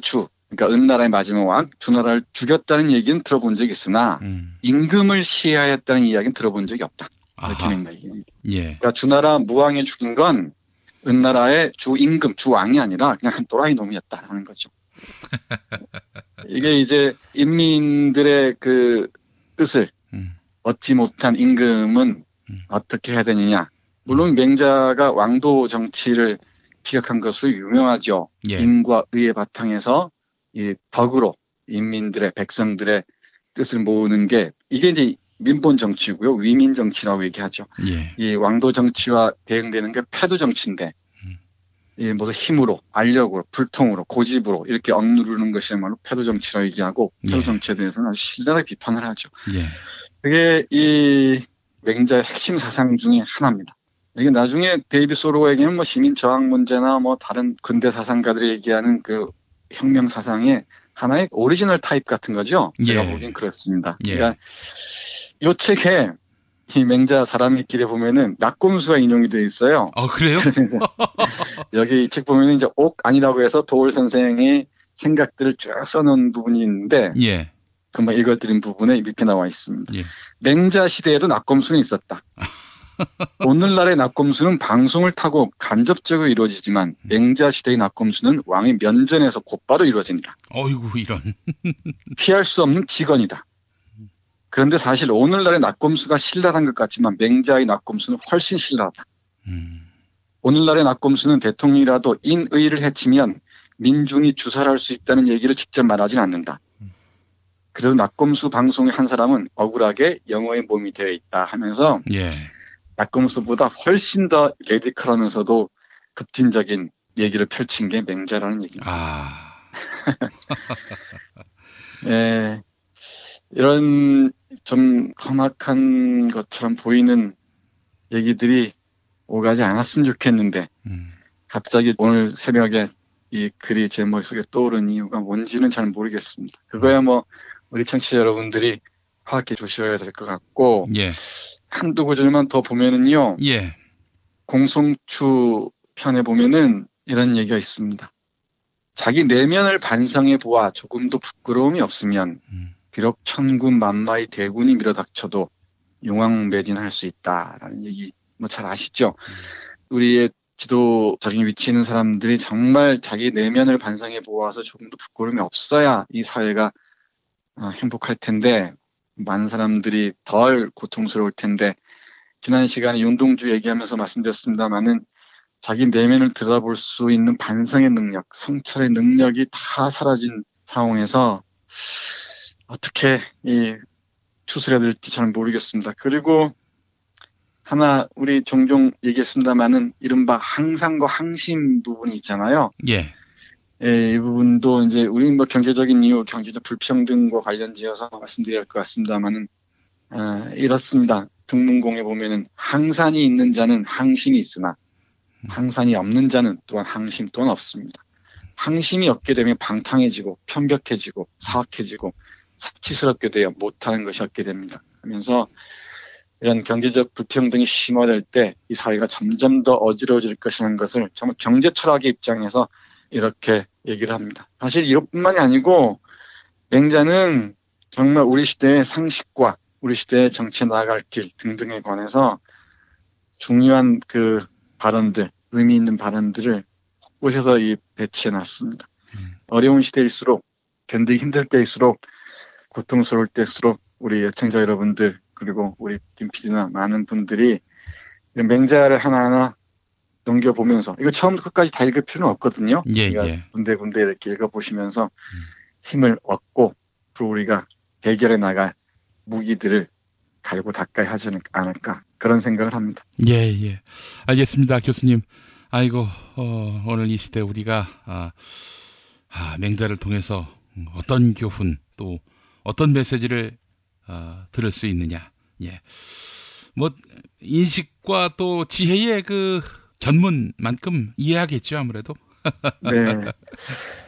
그러니까 은나라의 마지막 왕 주나라를 죽였다는 얘기는 들어본 적이 있으나 임금을 시해하였다는 이야기는 들어본 적이 없다. 이렇게 된 거예요. 예. 그러니까 주나라 무왕이 죽인 건 은나라의 주 임금, 주 왕이 아니라 그냥 한 또라이 놈이었다라는 거죠. 이게 이제 인민들의 그 뜻을 얻지 못한 임금은 어떻게 해야 되느냐. 물론 맹자가 왕도 정치를 피력한 것으로 유명하죠. 예. 인과 의의 바탕에서 이 덕으로 인민들의 백성들의 뜻을 모으는 게 이게 이제 민본 정치고요. 위민 정치라고 얘기하죠. 예. 이 왕도 정치와 대응되는 게 패도 정치인데 이 모두 힘으로, 알력으로, 불통으로, 고집으로 이렇게 억누르는 것이야말로 패도 정치라고 얘기하고 패도 정치에 대해서는 아주 신랄하게 비판을 하죠. 예. 그게 이 맹자의 핵심 사상 중에 하나입니다. 이게 나중에 데이비드 소로에게는 뭐 시민 저항 문제나 뭐 다른 근대 사상가들이 얘기하는 그 혁명 사상의 하나의 오리지널 타입 같은 거죠. 제가 보기엔 그렇습니다. 예. 그러니까 요 책에 이 맹자 사람의 길에 보면은 낙곰수가 인용이 되어 있어요. 그래요? 여기 이 책 보면 이제 옥 아니라고 해서 도올 선생의 생각들을 쭉 써놓은 부분이 있는데, 예. 금방 읽어드린 부분에 이렇게 나와 있습니다. 예. 맹자 시대에도 낙검수는 있었다. 오늘날의 낙검수는 방송을 타고 간접적으로 이루어지지만 맹자 시대의 낙검수는 왕의 면전에서 곧바로 이루어진다. 어이구 이런. 피할 수 없는 직언이다. 그런데 사실 오늘날의 낙검수가 신랄한 것 같지만 맹자의 낙검수는 훨씬 신랄하다. 오늘날의 낙검수는 대통령이라도 인의를 해치면 민중이 주살할 수 있다는 얘기를 직접 말하진 않는다. 그래도 낙검수 방송의 한 사람은 억울하게 영어의 몸이 되어 있다 하면서 예. 낙검수보다 훨씬 더 레디컬하면서도 급진적인 얘기를 펼친 게 맹자라는 얘기입니다. 예, 이런 좀 험악한 것처럼 보이는 얘기들이 오가지 않았으면 좋겠는데 갑자기 오늘 새벽에 이 글이 제 머릿속에 떠오른 이유가 뭔지는 잘 모르겠습니다. 그거야 뭐 우리 청취자 여러분들이 파악해 주셔야 될 것 같고 예. 한두 구절만 더 보면은요. 예. 공송추 편에 보면은 이런 얘기가 있습니다. 자기 내면을 반성해 보아 조금도 부끄러움이 없으면 비록 천군 만마의 대군이 밀어닥쳐도 용왕매진할 수 있다라는 얘기 뭐 잘 아시죠? 우리의 지도적인 위치에 있는 사람들이 정말 자기 내면을 반성해 보아서 조금도 부끄러움이 없어야 이 사회가 행복할 텐데 많은 사람들이 덜 고통스러울 텐데 지난 시간에 윤동주 얘기하면서 말씀드렸습니다마는 자기 내면을 들여다볼 수 있는 반성의 능력, 성찰의 능력이 다 사라진 상황에서 어떻게 이 추스려야 될지 잘 모르겠습니다. 그리고 하나 우리 종종 얘기했습니다마는 이른바 항상과 항심 부분이 있잖아요. 예. 예, 이 부분도 이제 우리 뭐 경제적인 이유, 경제적 불평등과 관련지어서 말씀드려야 할 것 같습니다만은 이렇습니다. 등문공에 보면은 항산이 있는 자는 항심이 있으나 항산이 없는 자는 또한 항심 또한 없습니다. 항심이 없게 되면 방탕해지고 편벽해지고 사악해지고 사치스럽게 되어 못하는 것이 없게 됩니다. 하면서 이런 경제적 불평등이 심화될 때 이 사회가 점점 더 어지러워질 것이라는 것을 정말 경제 철학의 입장에서 이렇게 얘기를 합니다. 사실 이것뿐만이 아니고 맹자는 정말 우리 시대의 상식과 우리 시대의 정치에 나아갈 길 등등에 관해서 중요한 그 발언들, 의미 있는 발언들을 곳곳에서 배치해 놨습니다. 어려운 시대일수록 견디기 힘들 때일수록 고통스러울 때일수록 우리 애청자 여러분들 그리고 우리 김 PD나 많은 분들이 맹자를 하나하나 넘겨보면서 이거 처음부터 끝까지 다 읽을 필요는 없거든요. 예, 우리가 예. 군데군데 이렇게 읽어보시면서 힘을 얻고 그리고 우리가 해결해 나갈 무기들을 갈고 닦아야 하지 않을까 그런 생각을 합니다. 예, 예. 알겠습니다, 교수님. 아이고 오늘 이 시대 우리가 맹자를 통해서 어떤 교훈 또 어떤 메시지를 들을 수 있느냐. 예. 뭐 인식과 또 지혜의 그 견문만큼 이해하겠죠, 아무래도. 네.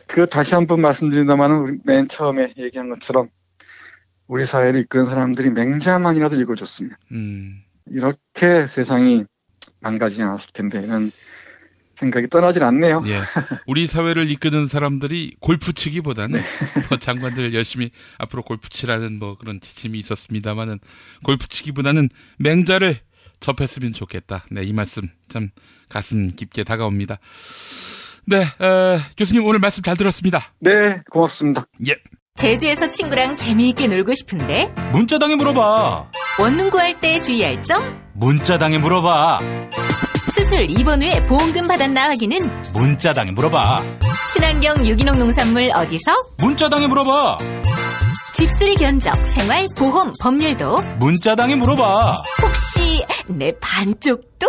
그 다시 한번 말씀드린다마는 맨 처음에 얘기한 것처럼 우리 사회를 이끄는 사람들이 맹자만이라도 읽어줬으면 이렇게 세상이 망가지지 않았을 텐데 이런 생각이 떠나질 않네요. 예. 우리 사회를 이끄는 사람들이 골프 치기보다는 뭐 장관들 열심히 앞으로 골프 치라는 뭐 그런 지침이 있었습니다만은 골프 치기보다는 맹자를 접했으면 좋겠다. 네, 이 말씀 참 가슴 깊게 다가옵니다. 네, 교수님 오늘 말씀 잘 들었습니다. 네, 고맙습니다. 예. 제주에서 친구랑 재미있게 놀고 싶은데 문자당에 물어봐. 원룸 구할 때 주의할 점? 문자당에 물어봐. 수술 입원 후에 보험금 받았나 확인은? 문자당에 물어봐. 친환경 유기농 농산물 어디서? 문자당에 물어봐. 집수리 견적, 생활, 보험, 법률도 문자당에 물어봐. 혹시 내 반쪽도?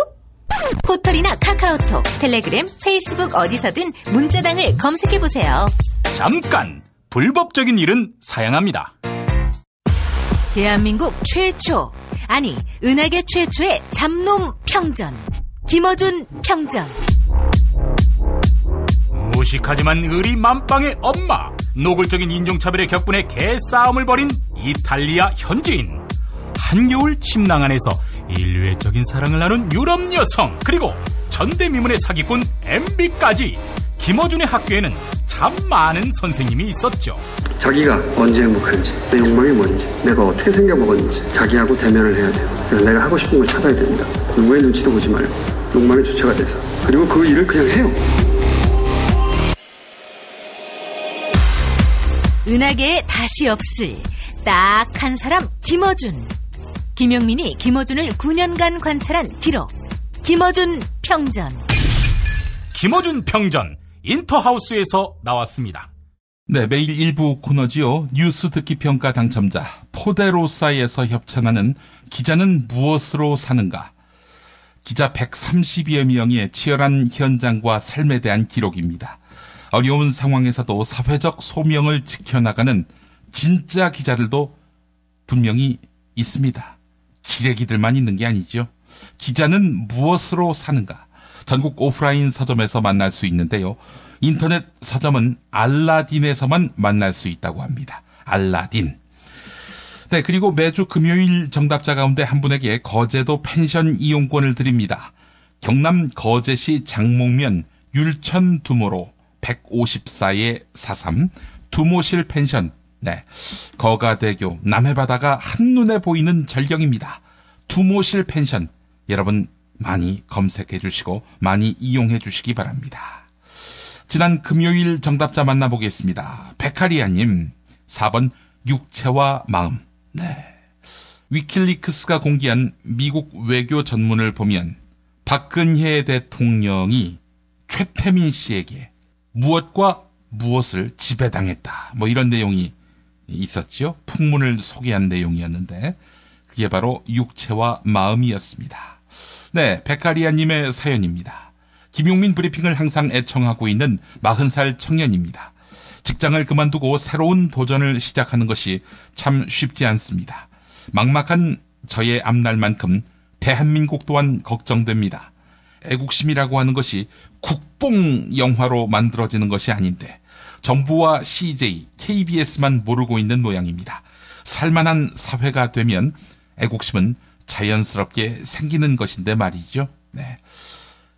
포털이나 카카오톡, 텔레그램, 페이스북 어디서든 문자당을 검색해보세요. 잠깐! 불법적인 일은 사양합니다. 대한민국 최초, 아니 은하계 최초의 잡놈 평전, 김어준 평전. 무식하지만 의리 만빵의 엄마, 노골적인 인종차별의 격분에 개싸움을 벌인 이탈리아 현지인, 한겨울 침낭 안에서 인류애적인 사랑을 나눈 유럽 여성, 그리고 전대미문의 사기꾼 MB까지 김어준의 학교에는 참 많은 선생님이 있었죠. 자기가 언제 행복한지, 내 욕망이 뭔지, 내가 어떻게 생겨먹었는지 자기하고 대면을 해야 돼요. 그래서 내가 하고 싶은 걸 찾아야 됩니다. 누구의 눈치도 보지 말고 욕망의 주체가 돼서. 그리고 그 일을 그냥 해요. 은하계에 다시 없을 딱 한 사람 김어준. 김용민이 김어준을 9년간 관찰한 기록. 김어준 평전. 김어준 평전 인터하우스에서 나왔습니다. 네, 매일 일부 코너지요. 뉴스 듣기 평가 당첨자 포데로사에서 협찬하는 기자는 무엇으로 사는가. 기자 130여 명의 치열한 현장과 삶에 대한 기록입니다. 어려운 상황에서도 사회적 소명을 지켜나가는 진짜 기자들도 분명히 있습니다. 기레기들만 있는 게 아니죠. 기자는 무엇으로 사는가. 전국 오프라인 서점에서 만날 수 있는데요. 인터넷 서점은 알라딘에서만 만날 수 있다고 합니다. 알라딘. 네, 그리고 매주 금요일 정답자 가운데 한 분에게 거제도 펜션 이용권을 드립니다. 경남 거제시 장목면 율천 두모로 154-43 두모실 펜션. 네, 거가대교 남해바다가 한눈에 보이는 절경입니다. 두모실 펜션. 여러분 많이 검색해 주시고 많이 이용해 주시기 바랍니다. 지난 금요일 정답자 만나보겠습니다. 베카리아님 4번 육체와 마음. 네. 위킬리크스가 공개한 미국 외교 전문을 보면 박근혜 대통령이 최태민 씨에게 무엇과 무엇을 지배당했다. 뭐 이런 내용이 있었지요. 풍문을 소개한 내용이었는데 그게 바로 육체와 마음이었습니다. 네, 베카리아님의 사연입니다. 김용민 브리핑을 항상 애청하고 있는 40살 청년입니다. 직장을 그만두고 새로운 도전을 시작하는 것이 참 쉽지 않습니다. 막막한 저의 앞날만큼 대한민국 또한 걱정됩니다. 애국심이라고 하는 것이 국뽕 영화로 만들어지는 것이 아닌데 정부와 CJ, KBS만 모르고 있는 모양입니다. 살만한 사회가 되면 애국심은 자연스럽게 생기는 것인데 말이죠. 네.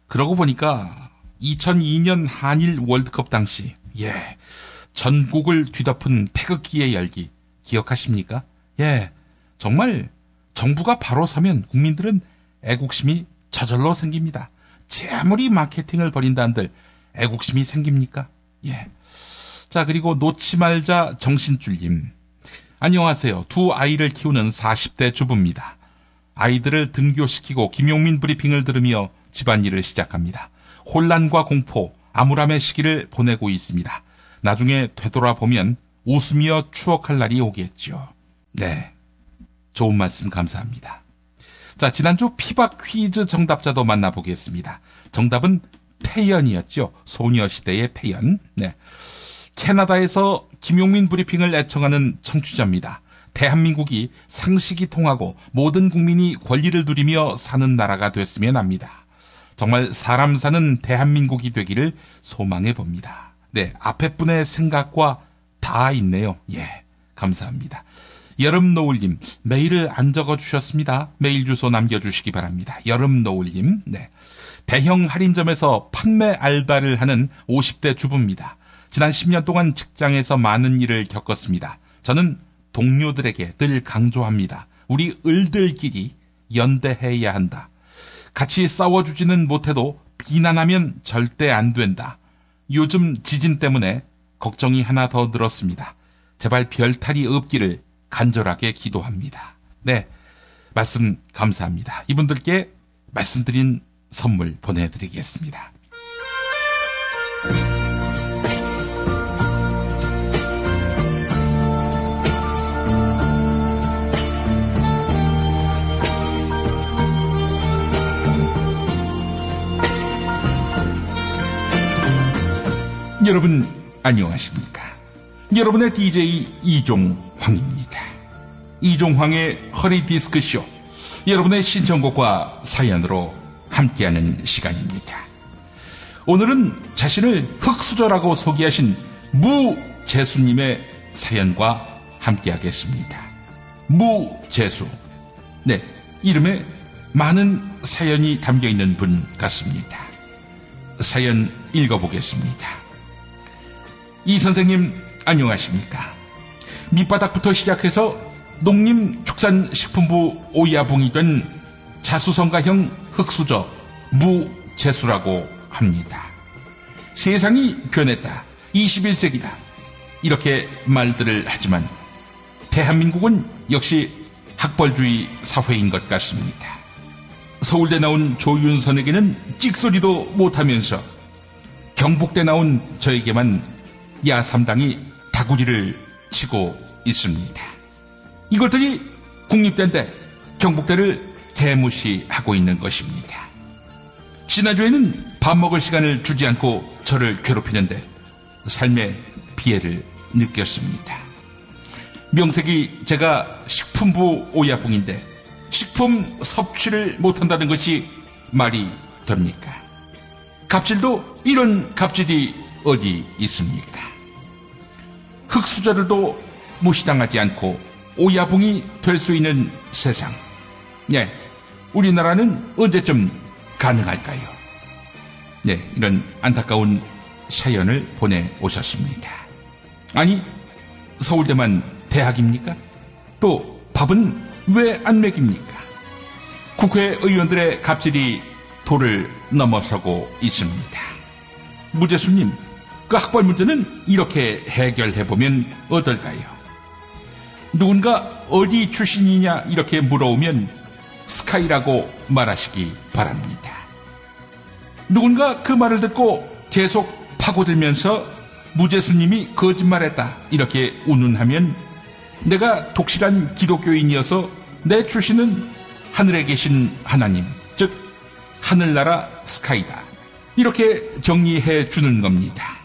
그러고 보니까 2002년 한일 월드컵 당시 전국을 뒤덮은 태극기의 열기 기억하십니까? 정말 정부가 바로 서면 국민들은 애국심이 저절로 생깁니다. 제 아무리 마케팅을 벌인다 한들 애국심이 생깁니까? 자, 그리고 놓지 말자 정신줄님. 안녕하세요. 두 아이를 키우는 40대 주부입니다. 아이들을 등교시키고 김용민 브리핑을 들으며 집안일을 시작합니다. 혼란과 공포, 암울함의 시기를 보내고 있습니다. 나중에 되돌아보면 웃으며 추억할 날이 오겠죠. 네, 좋은 말씀 감사합니다. 자, 지난주 피박 퀴즈 정답자도 만나보겠습니다. 정답은 태연이었죠. 소녀시대의 태연. 네, 캐나다에서 김용민 브리핑을 애청하는 청취자입니다. 대한민국이 상식이 통하고 모든 국민이 권리를 누리며 사는 나라가 됐으면 합니다. 정말 사람 사는 대한민국이 되기를 소망해 봅니다. 네, 앞에 분의 생각과 다 있네요. 감사합니다. 여름노을님, 메일을 안 적어주셨습니다. 메일 주소 남겨주시기 바랍니다. 여름노을님. 네, 대형 할인점에서 판매 알바를 하는 50대 주부입니다. 지난 10년 동안 직장에서 많은 일을 겪었습니다. 저는 동료들에게 늘 강조합니다. 우리 을들끼리 연대해야 한다. 같이 싸워주지는 못해도 비난하면 절대 안 된다. 요즘 지진 때문에 걱정이 하나 더 늘었습니다. 제발 별탈이 없기를 간절하게 기도합니다. 네, 말씀 감사합니다. 이분들께 말씀드린 선물 보내드리겠습니다. 여러분 안녕하십니까? 여러분의 DJ 이종황입니다. 이종황의 허리디스크쇼, 여러분의 신청곡과 사연으로 함께하는 시간입니다. 오늘은 자신을 흑수저라고 소개하신 무재수님의 사연과 함께하겠습니다. 무재수. 네, 이름에 많은 사연이 담겨있는 분 같습니다. 사연 읽어보겠습니다. 이 선생님 안녕하십니까? 밑바닥부터 시작해서 농림축산식품부 오야붕이 된 자수성가형 흙수저 무재수라고 합니다. 세상이 변했다. 21세기다. 이렇게 말들을 하지만 대한민국은 역시 학벌주의 사회인 것 같습니다. 서울대 나온 조윤선에게는 찍소리도 못하면서 경북대 나온 저에게만 야삼당이 다구리를 치고 있습니다. 이것들이 국립대인데 경북대를 개무시하고 있는 것입니다. 지난주에는 밥 먹을 시간을 주지 않고 저를 괴롭히는데 삶의 피해를 느꼈습니다. 명색이 제가 식품부 오야붕인데 식품 섭취를 못한다는 것이 말이 됩니까? 갑질도 이런 갑질이 어디 있습니까? 흙수저를도 무시당하지 않고 오야붕이 될 수 있는 세상. 네, 우리나라는 언제쯤 가능할까요? 네, 이런 안타까운 사연을 보내오셨습니다. 아니, 서울대만 대학입니까? 또 밥은 왜 안 먹입니까? 국회의원들의 갑질이 도를 넘어서고 있습니다. 무재수님, 그 학벌 문제는 이렇게 해결해보면 어떨까요? 누군가 어디 출신이냐 이렇게 물어오면 스카이라고 말하시기 바랍니다. 누군가 그 말을 듣고 계속 파고들면서 무재수님이 거짓말했다 이렇게 운운하면 내가 독실한 기독교인이어서 내 출신은 하늘에 계신 하나님, 즉 하늘나라 스카이다 이렇게 정리해 주는 겁니다.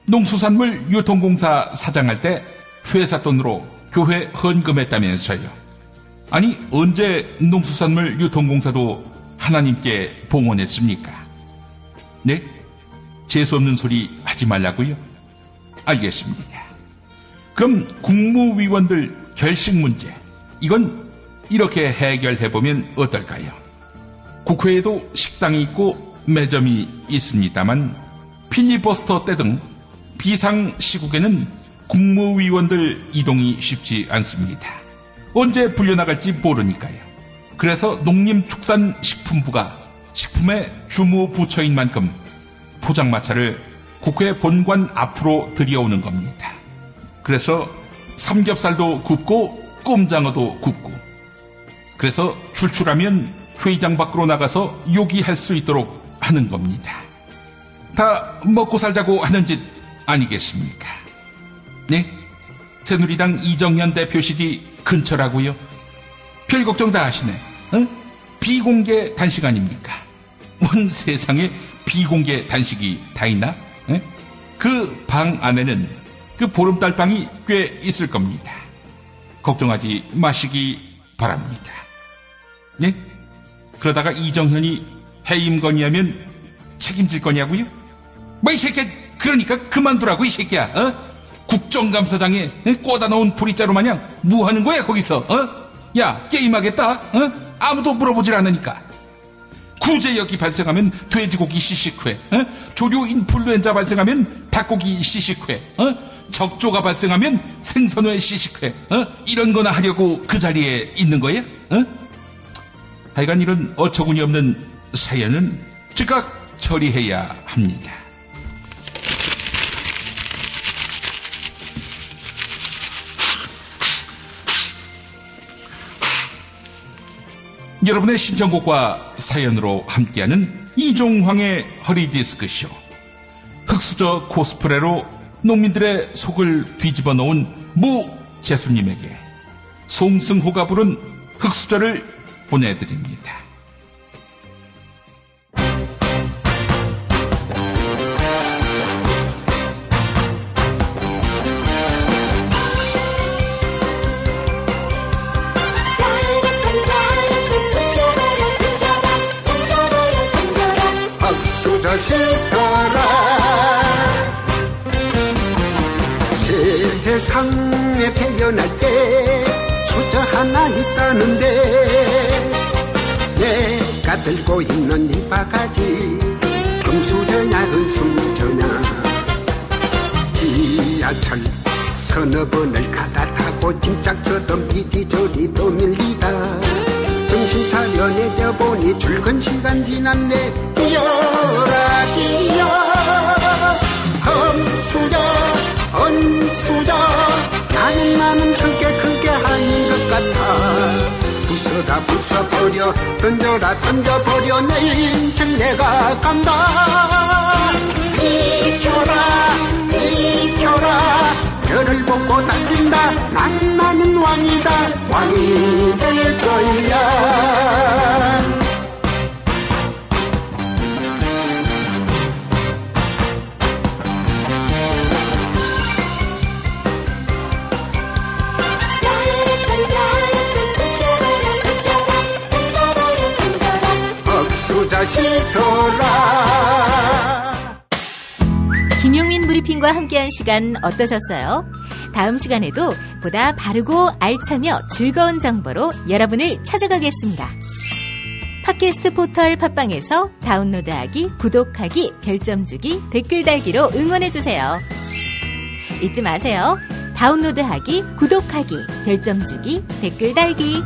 농수산물 유통공사 사장할 때 회사 돈으로 교회 헌금했다면서요. 아니, 언제 농수산물 유통공사도 하나님께 봉헌했습니까? 네? 재수없는 소리 하지 말라고요? 알겠습니다. 그럼 국무위원들 결식 문제, 이건 이렇게 해결해보면 어떨까요? 국회에도 식당이 있고 매점이 있습니다만 필리버스터 때 등 비상시국에는 국무위원들 이동이 쉽지 않습니다. 언제 불려나갈지 모르니까요. 그래서 농림축산식품부가 식품의 주무부처인 만큼 포장마차를 국회 본관 앞으로 들여오는 겁니다. 그래서 삼겹살도 굽고 꼼장어도 굽고, 그래서 출출하면 회의장 밖으로 나가서 요기할 수 있도록 하는 겁니다. 다 먹고 살자고 하는 짓 아니겠습니까? 네? 새누리당 이정현 대표실이 근처라고요? 별 걱정 다 하시네. 응? 비공개 단식 아닙니까? 온 세상에 비공개 단식이 다 있나? 그 방 안에는 그 보름달방이 꽤 있을 겁니다. 걱정하지 마시기 바랍니다. 네? 그러다가 이정현이 해임 건의하면 책임질 거냐고요? 뭐 이 새끼야, 그러니까 그만두라고 이 새끼야. 국정감사장에 꽂아 놓은 보리자루 마냥 뭐 하는 거야 거기서? 야, 게임하겠다? 아무도 물어보질 않으니까. 구제역이 발생하면 돼지고기 시식회, 조류 인플루엔자 발생하면 닭고기 시식회, 적조가 발생하면 생선회 시식회, 이런 거나 하려고 그 자리에 있는 거야? 하여간 이런 어처구니 없는 사연은 즉각 처리해야 합니다. 여러분의 신청곡과 사연으로 함께하는 이종황의 허리디스크쇼. 흙수저 코스프레로 농민들의 속을 뒤집어 놓은 무재수님에게 송승호가 부른 흙수저를 보내드립니다. 세상에 태어날 때 숫자 하나 있다는데 내가 들고 있는 이 바가지 금수저냐 은수저냐 지하철 서너 번을 갈아타고 짐짝처럼 이리저리 떠밀리다 정신 차려 내려보니 출근 시간 지났네. 뛰어라 뛰어 엄수저 나는 그게 아닌 것 같아. 부숴버려 던져버려 내 인생 내가 간다. 비켜라 별을 보고 달린다. 나는 왕이다. 왕이 될 거야. 김용민 브리핑과 함께한 시간 어떠셨어요? 다음 시간에도 보다 바르고 알차며 즐거운 정보로 여러분을 찾아가겠습니다. 팟캐스트 포털 팟빵에서 다운로드하기, 구독하기, 별점 주기, 댓글 달기로 응원해주세요. 잊지 마세요. 다운로드하기, 구독하기, 별점 주기, 댓글 달기.